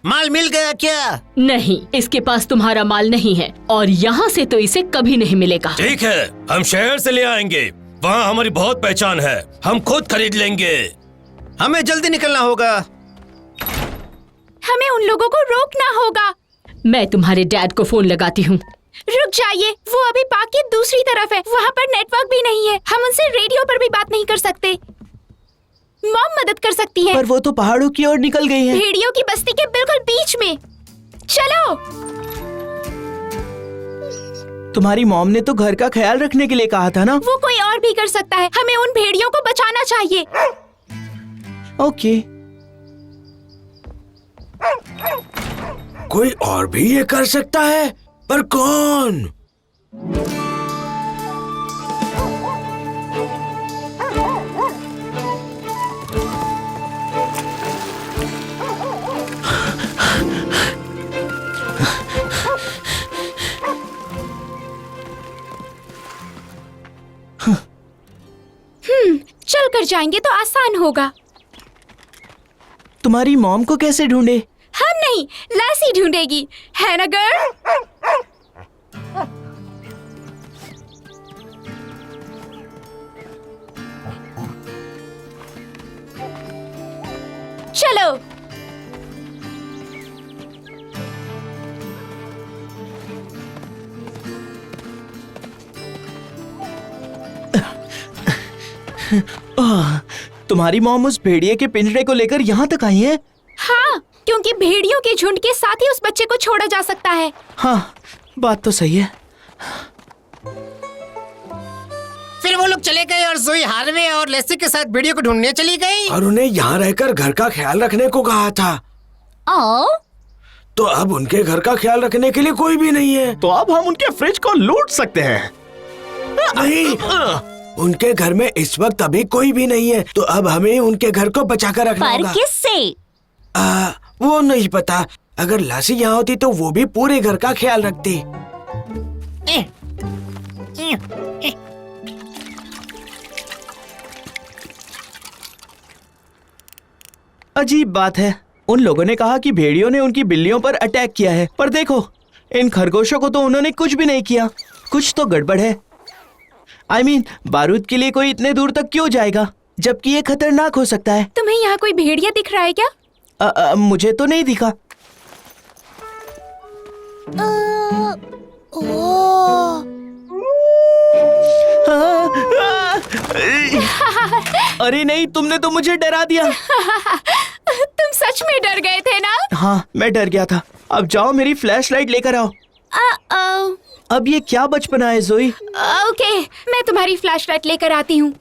Speaker 9: माल मिल गया क्या?
Speaker 5: नहीं, इसके पास तुम्हारा माल नहीं है और यहाँ से तो इसे कभी नहीं मिलेगा।
Speaker 7: ठीक है, हम शहर से ले आएंगे, वहाँ हमारी बहुत पहचान है, हम खुद खरीद लेंगे।
Speaker 9: हमें जल्दी निकलना होगा।
Speaker 1: हमें उन लोगों को रोकना होगा।
Speaker 5: मैं तुम्हारे डैड को फोन लगाती हूँ।
Speaker 1: रुक जाइए, वो अभी पार्क की दूसरी तरफ है, वहाँ पर नेटवर्क भी नहीं है। हम उनसे रेडियो पर भी बात नहीं कर सकते। मॉम मदद कर सकती है।
Speaker 3: पर वो तो पहाड़ों की ओर निकल गई है।
Speaker 1: भेड़ियों की बस्ती के बिल्कुल बीच में। चलो।
Speaker 3: तुम्हारी मॉम ने तो घर का ख्याल रखने के लिए कहा था ना?
Speaker 1: वो कोई और भी कर सकता है, हमें उन भेड़ियों को बचाना चाहिए।
Speaker 3: ओके।
Speaker 2: कोई और भी ये कर सकता है, पर कौन?
Speaker 1: चल कर जाएंगे तो आसान होगा।
Speaker 3: तुम्हारी मॉम को कैसे ढूंढे?
Speaker 1: हम नहीं, लैसी ढूंढेगी, है ना गर्ल? चलो।
Speaker 3: तुम्हारी मॉम उस भेड़िए के पिंजरे को लेकर यहाँ तक आई है?
Speaker 1: हाँ, क्योंकि भेड़ियों के झुंड के साथ ही उस बच्चे को छोड़ा जा सकता है।
Speaker 3: हाँ, बात तो सही है।
Speaker 9: फिर वो लोग चले गए और जोई हार्वे और लेसी के साथ भेड़ियों को ढूंढने चली गई।
Speaker 2: और उन्हें यहाँ रहकर घर का ख्याल रखने को कहा था। तो अब उनके घर का ख्याल रखने के लिए कोई भी नहीं है।
Speaker 3: तो अब हम उनके फ्रिज को लूट सकते हैं।
Speaker 2: नहीं, उनके घर में इस वक्त अभी कोई भी नहीं है, तो अब हमें उनके घर को बचाकर रखना होगा।
Speaker 4: किससे?
Speaker 2: वो नहीं पता। अगर लासी यहाँ होती तो वो भी पूरे घर का ख्याल रखती।
Speaker 3: अजीब बात है, उन लोगों ने कहा कि भेड़ियों ने उनकी बिल्लियों पर अटैक किया है, पर देखो, इन खरगोशों को तो उन्होंने कुछ भी नहीं किया। कुछ तो गड़बड़ है। I mean, बारूद के लिए कोई इतने दूर तक क्यों जाएगा, जबकि ये खतरनाक हो सकता है।
Speaker 1: तुम्हें यहाँ कोई भेड़िया दिख रहा है क्या?
Speaker 3: मुझे तो नहीं दिखा। अरे नहीं, तुमने तो मुझे डरा दिया।
Speaker 1: तुम सच में डर गए थे ना?
Speaker 3: हाँ, मैं डर गया था। अब जाओ, मेरी फ्लैशलाइट लेकर आओ। अब ये क्या बचपना है जोई?
Speaker 1: ओके, मैं तुम्हारी फ्लैशलाइट लेकर आती हूँ।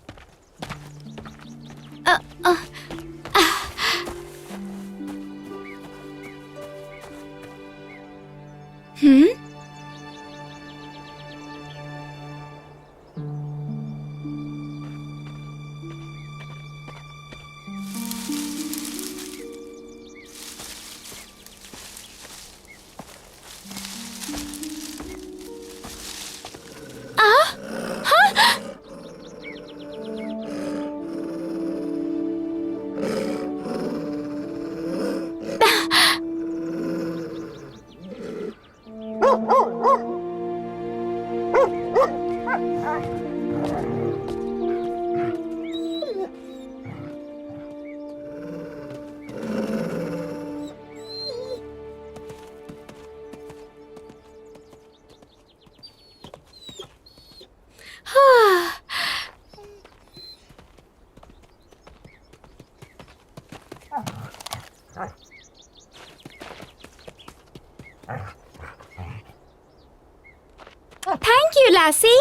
Speaker 1: लासी,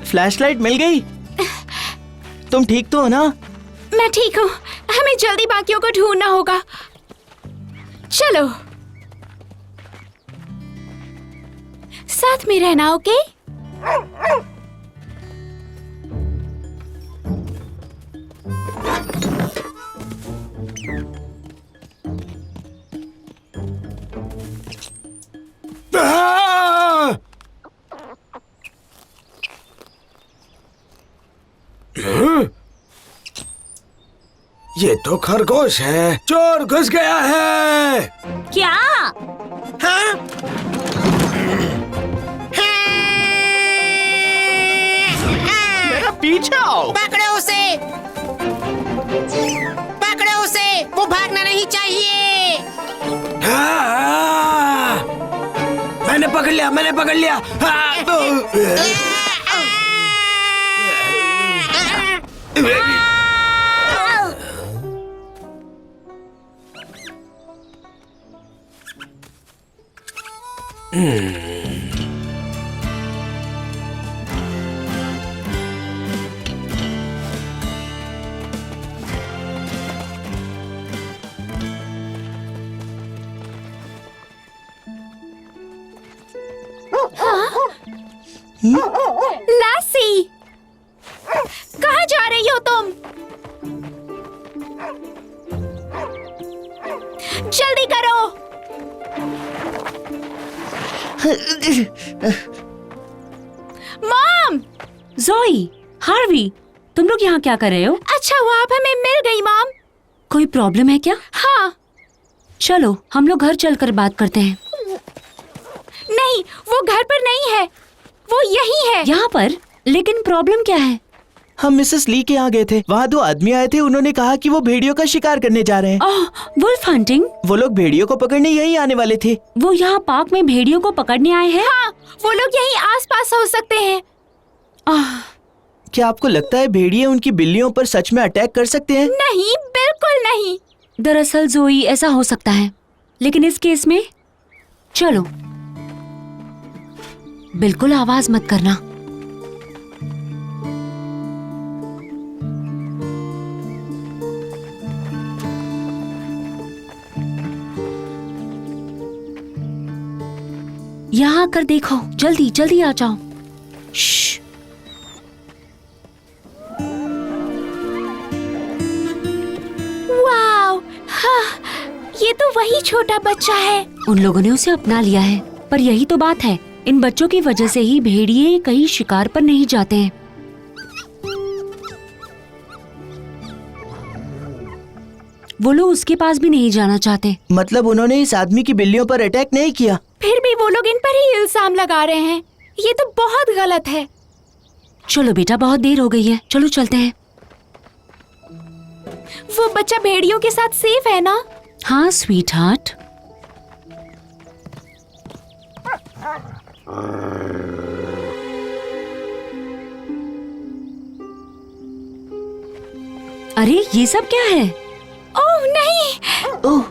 Speaker 3: फ्लैशलाइट मिल गई? तुम ठीक तो हो ना?
Speaker 1: मैं ठीक हूँ। हमें जल्दी बाकियों को ढूंढना होगा। चलो, साथ में रहना, ओके?
Speaker 2: आ! ये तो खरगोश है। चोर घुस गया है।
Speaker 4: क्या?
Speaker 9: हाँ?
Speaker 3: मेरा पीछे आओ।
Speaker 9: पकड़ो उसे, पकड़ो उसे, वो भागना नहीं चाहिए।
Speaker 2: हाँ! मैंने पकड़ लिया, मैंने पकड़ लिया।
Speaker 1: लासी, कहाँ जा रही हो तुम? जल्दी करो। मॉम!
Speaker 4: जोई, हार्वी, तुम लोग यहाँ क्या कर रहे हो?
Speaker 1: अच्छा हुआ आप हमें मिल गई, मॉम।
Speaker 4: कोई प्रॉब्लम है क्या?
Speaker 1: हाँ।
Speaker 4: चलो हम लोग घर चलकर बात करते हैं।
Speaker 1: नहीं, वो घर पर नहीं है, वो यही है।
Speaker 4: यहाँ पर? लेकिन प्रॉब्लम क्या है?
Speaker 3: हम मिसेस ली के यहाँ गए थे। वहाँ 2 आदमी आए थे। उन्होंने कहा कि वो भेड़ियों का शिकार करने जा रहे हैं।
Speaker 4: Wolf hunting?
Speaker 3: वो लोग भेड़ियों को पकड़ने यही आने वाले थे।
Speaker 4: वो यहाँ पार्क में भेड़ियों को पकड़ने आए हैं?
Speaker 1: हाँ, वो लोग यहीं आसपास हो सकते हैं।
Speaker 3: क्या आपको लगता है भेड़िए उनकी बिल्लियों पर सच में अटैक कर सकते हैं?
Speaker 1: नहीं, बिल्कुल नहीं।
Speaker 4: दरअसल जोई, ऐसा हो सकता है, लेकिन इस केस में चलो, बिल्कुल आवाज मत करना। यहाँ आकर देखो, जल्दी जल्दी आ जाओ। श्श।
Speaker 1: वाव, हाँ, ये तो वही छोटा बच्चा है।
Speaker 4: उन लोगों ने उसे अपना लिया है, पर यही तो बात है, इन बच्चों की वजह से ही भेड़िए कहीं शिकार पर नहीं जाते हैं। वो लोग उसके पास भी नहीं जाना चाहते।
Speaker 3: मतलब उन्होंने इस आदमी की बिल्लियों पर अटैक नहीं किया?
Speaker 1: फिर भी वो लोग इन पर ही इल्जाम लगा रहे हैं। ये तो बहुत गलत है।
Speaker 4: चलो बेटा, बहुत देर हो गई है, चलो चलते हैं।
Speaker 1: वो बच्चा भेड़ियों के साथ सेफ है ना?
Speaker 4: हाँ स्वीट हार्ट। अरे ये सब क्या है?
Speaker 1: ओह नहीं,
Speaker 3: ओह,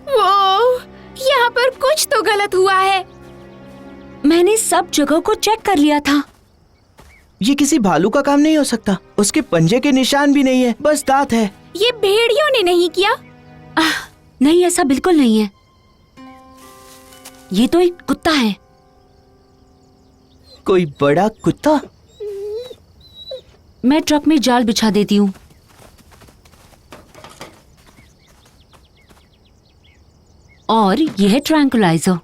Speaker 1: वो यहाँ पर कुछ तो गलत हुआ है।
Speaker 4: मैंने सब जगह को चेक कर लिया था।
Speaker 3: ये किसी भालू का काम नहीं हो सकता। उसके पंजे के निशान भी नहीं है, बस दांत है।
Speaker 1: ये भेड़ियों ने नहीं किया।
Speaker 4: नहीं, ऐसा बिल्कुल नहीं है। ये तो एक कुत्ता है।
Speaker 3: कोई बड़ा कुत्ता?
Speaker 4: मैं ट्रक में जाल बिछा देती हूँ। और यह है ट्रैंकुलाइजर।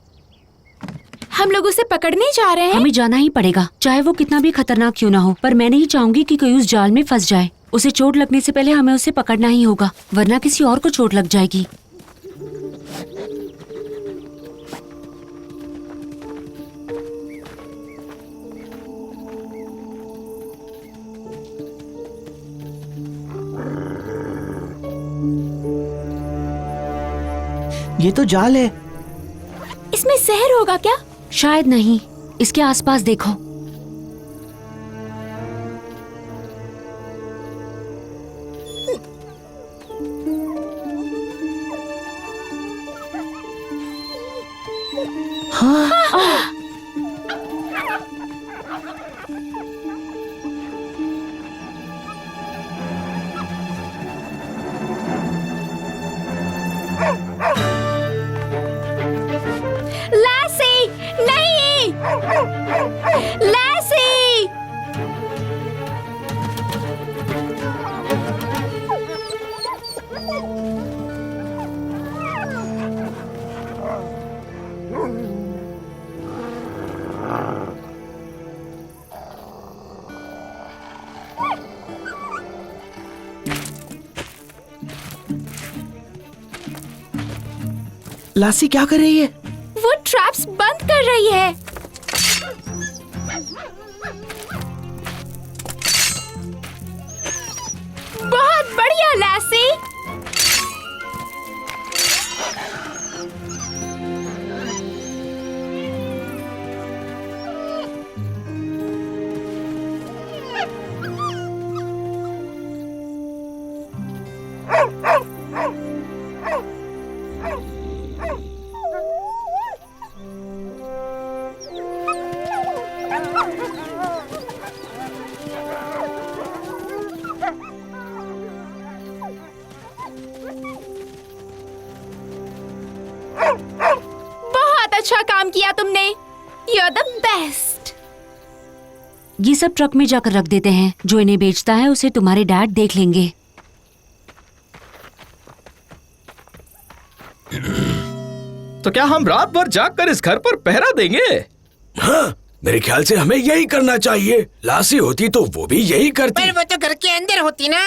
Speaker 1: हम लोग उसे पकड़ने जा रहे हैं।
Speaker 4: हमें जाना ही पड़ेगा, चाहे वो कितना भी खतरनाक क्यों ना हो। पर मैं नहीं चाहूंगी कि कोई उस जाल में फंस जाए। उसे चोट लगने से पहले हमें उसे पकड़ना ही होगा, वरना किसी और को चोट लग जाएगी।
Speaker 3: ये तो जाल है।
Speaker 1: इसमें जहर होगा क्या?
Speaker 4: शायद नहीं, इसके आसपास देखो।
Speaker 1: लैसी, नहीं, लैसी।
Speaker 3: लासी क्या कर रही है?
Speaker 1: वो ट्रैप्स बंद कर रही है। बहुत बढ़िया लैसी। बहुत अच्छा काम किया तुमने। You're the best।
Speaker 4: ये सब ट्रक में जाकर रख देते हैं। जो इन्हें बेचता है उसे तुम्हारे डैड देख लेंगे।
Speaker 3: तो क्या हम रात भर जागकर इस घर पर पहरा देंगे?
Speaker 2: हाँ, मेरे ख्याल से हमें यही करना चाहिए। लासी होती तो वो भी यही करती।
Speaker 9: पर वो तो घर के अंदर होती ना।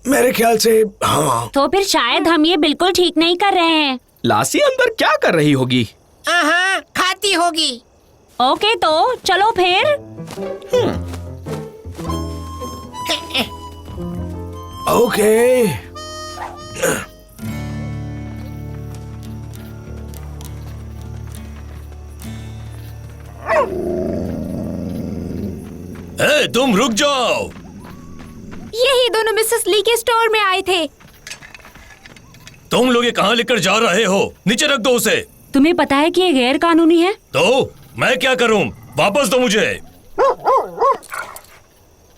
Speaker 2: मेरे ख्याल से हाँ।
Speaker 4: तो फिर शायद हम ये बिल्कुल ठीक नहीं कर रहे हैं।
Speaker 3: लासी अंदर क्या कर रही होगी?
Speaker 9: हाँ, खाती होगी।
Speaker 4: ओके तो चलो फिर।
Speaker 2: ओके।
Speaker 7: ए, तुम रुक जाओ।
Speaker 1: यही दोनों मिसेस ली के स्टोर में आए थे।
Speaker 7: तुम लोग ये कहाँ लेकर जा रहे हो? नीचे रख दो उसे।
Speaker 4: तुम्हें पता है कि ये गैर कानूनी है?
Speaker 7: तो मैं क्या करूं? वापस दो मुझे।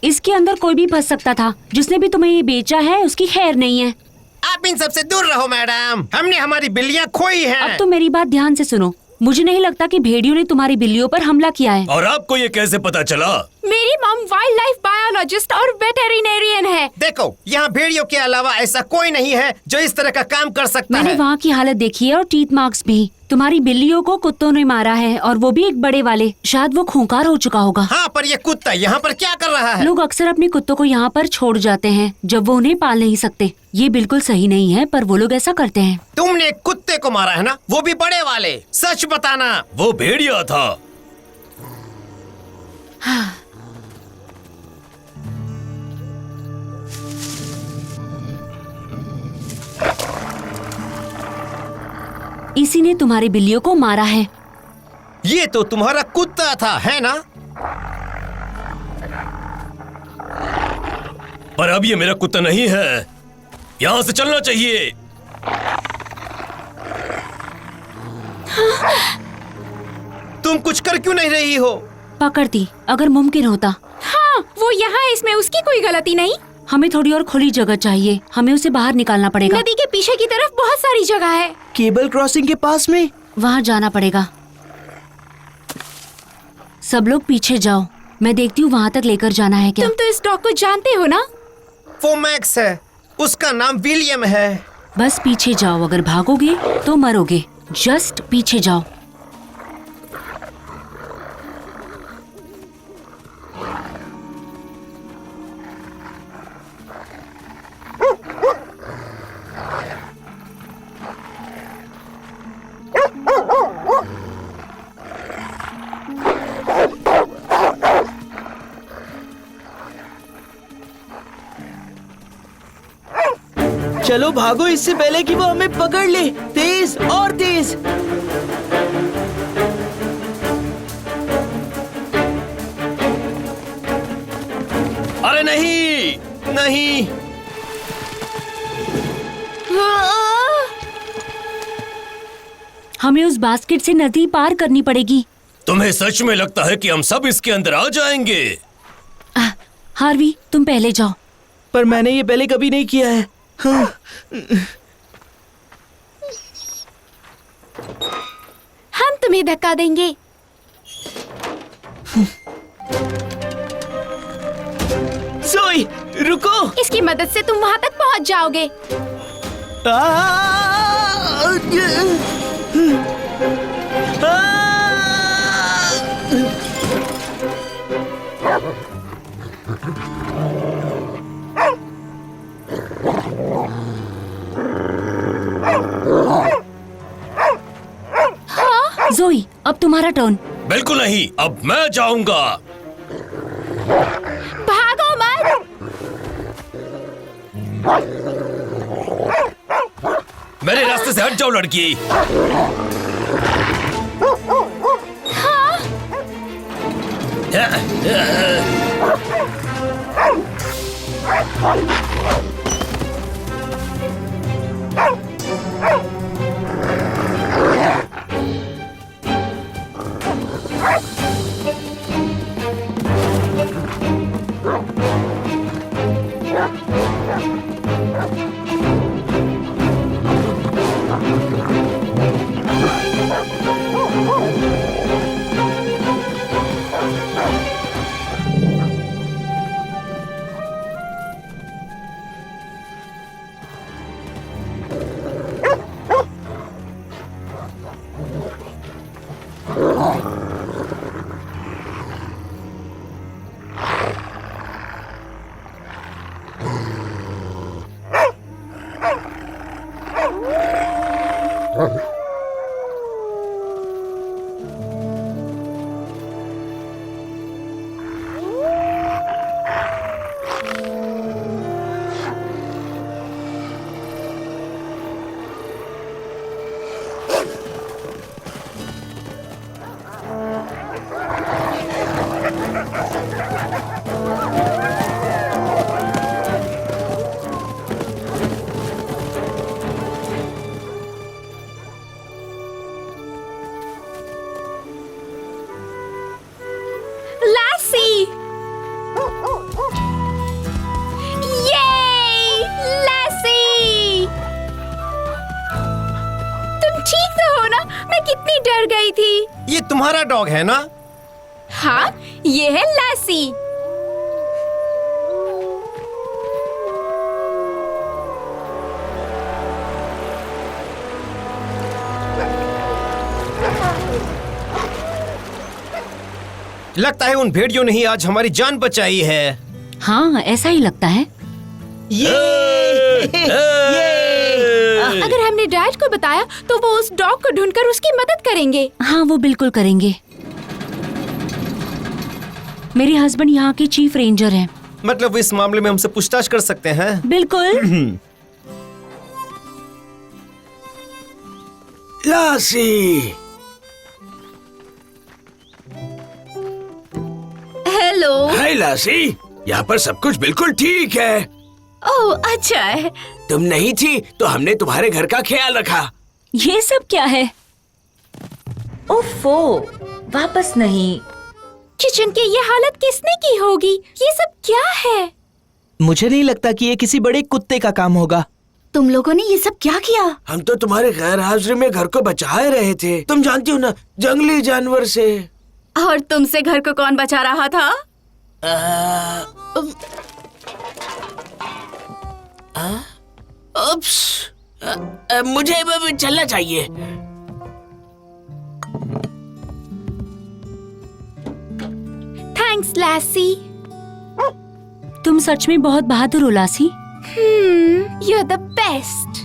Speaker 4: इसके अंदर कोई भी फंस सकता था। जिसने भी तुम्हें ये बेचा है उसकी खैर नहीं है।
Speaker 9: आप इन सबसे दूर रहो मैडम। हमने हमारी बिल्लियाँ खोई हैं।
Speaker 4: अब तो मेरी बात ध्यान से सुनो। मुझे नहीं लगता कि भेड़ियों ने तुम्हारी बिल्लियों पर हमला किया है।
Speaker 7: और आपको ये कैसे पता चला?
Speaker 1: मेरी मॉम वाइल्ड लाइफ बायोलॉजिस्ट और वेटेरिनेरियन है।
Speaker 9: देखो, यहाँ भेड़ियों के अलावा ऐसा कोई नहीं है जो इस तरह का काम कर सकता
Speaker 4: मैंने
Speaker 9: है।
Speaker 4: वहाँ की हालत देखी है और टीथ मार्क्स भी। तुम्हारी बिल्लियों को कुत्तों ने मारा है और वो भी एक बड़े वाले। शायद वो खूंखार हो चुका होगा।
Speaker 9: हाँ, पर ये कुत्ता यहाँ पर क्या कर रहा है?
Speaker 4: लोग अक्सर अपने कुत्तों को यहाँ पर छोड़ जाते हैं जब वो उन्हें पाल नहीं सकते। ये बिल्कुल सही नहीं है, पर वो लोग ऐसा करते हैं।
Speaker 9: तुमने एक कुत्ते को मारा है ना, वो भी बड़े वाले। सच बताना।
Speaker 7: वो भेड़िया था।
Speaker 4: इसी ने तुम्हारी बिल्लियों को मारा है।
Speaker 9: ये तो तुम्हारा कुत्ता था, है ना?
Speaker 7: पर अब ये मेरा कुत्ता नहीं है। यहाँ से चलना चाहिए।
Speaker 9: तुम कुछ कर क्यों नहीं रही हो?
Speaker 4: पकड़ती अगर मुमकिन होता।
Speaker 1: हाँ, वो यहाँ है, इसमें उसकी कोई गलती नहीं।
Speaker 4: हमें थोड़ी और खुली जगह चाहिए। हमें उसे बाहर निकालना पड़ेगा।
Speaker 1: नदी के पीछे की तरफ बहुत सारी जगह है।
Speaker 3: केबल क्रॉसिंग के पास में।
Speaker 4: वहाँ जाना पड़ेगा। सब लोग पीछे जाओ, मैं देखती हूँ वहाँ तक लेकर जाना है क्या।
Speaker 1: तुम तो इस डॉग को जानते हो ना?
Speaker 9: वो मैक्स है, उसका नाम विलियम है।
Speaker 4: बस पीछे जाओ, अगर भागोगे तो मरोगे। जस्ट पीछे जाओ।
Speaker 3: चलो भागो, इससे पहले कि वो हमें पकड़ ले। तेज और तेज।
Speaker 7: अरे नहीं, नहीं।
Speaker 4: हमें उस बास्केट से नदी पार करनी पड़ेगी।
Speaker 7: तुम्हें सच में लगता है कि हम सब इसके अंदर आ जाएंगे?
Speaker 4: हार्वी, तुम पहले जाओ।
Speaker 3: पर मैंने ये पहले कभी नहीं किया है। हाँ।
Speaker 1: हम तुम्हें धक्का देंगे।
Speaker 3: जोई, रुको।
Speaker 1: इसकी मदद से तुम वहां तक पहुंच जाओगे।
Speaker 4: जोई, अब तुम्हारा टर्न।
Speaker 7: बिल्कुल नहीं, अब मैं जाऊंगा।
Speaker 1: भागो मत।
Speaker 7: मेरे रास्ते से हट जाओ लड़की।
Speaker 1: लासी, ये लासी, तुम ठीक तो हो ना? मैं कितनी डर गई थी।
Speaker 9: ये तुम्हारा डॉग है ना?
Speaker 1: हाँ, ये है लासी।
Speaker 9: लगता है उन भेड़ियों ने ही आज हमारी जान बचाई है।
Speaker 4: हाँ, ऐसा ही लगता है।
Speaker 1: अगर हमने डैड को बताया तो वो उस डॉग को ढूंढकर उसकी मदद करेंगे।
Speaker 4: हाँ, वो बिल्कुल करेंगे। मेरे हस्बैंड यहाँ के चीफ रेंजर हैं।
Speaker 9: मतलब इस मामले में हमसे पूछताछ कर सकते हैं?
Speaker 4: बिल्कुल।
Speaker 2: लासी,
Speaker 8: हेलो।
Speaker 2: हाय लासी, यहाँ पर सब कुछ बिल्कुल ठीक है।
Speaker 8: ओह, अच्छा है।
Speaker 2: तुम नहीं थी तो हमने तुम्हारे घर का ख्याल रखा।
Speaker 4: ये सब क्या है?
Speaker 10: ओफो, वापस नहीं।
Speaker 1: किचन की ये हालत किसने की होगी? ये सब क्या है?
Speaker 3: मुझे नहीं लगता कि ये किसी बड़े कुत्ते का काम होगा।
Speaker 8: तुम लोगों ने ये सब क्या किया?
Speaker 2: हम तो तुम्हारे गैर हाजिरी में घर को बचा रहे थे। तुम जानती हो ना, जंगली जानवर से।
Speaker 8: और तुमसे घर को कौन बचा रहा था?
Speaker 2: मुझे चलना चाहिए।
Speaker 1: थैंक्स लासी।
Speaker 4: तुम सच में बहुत बहादुर हो लासी।
Speaker 1: You're the best.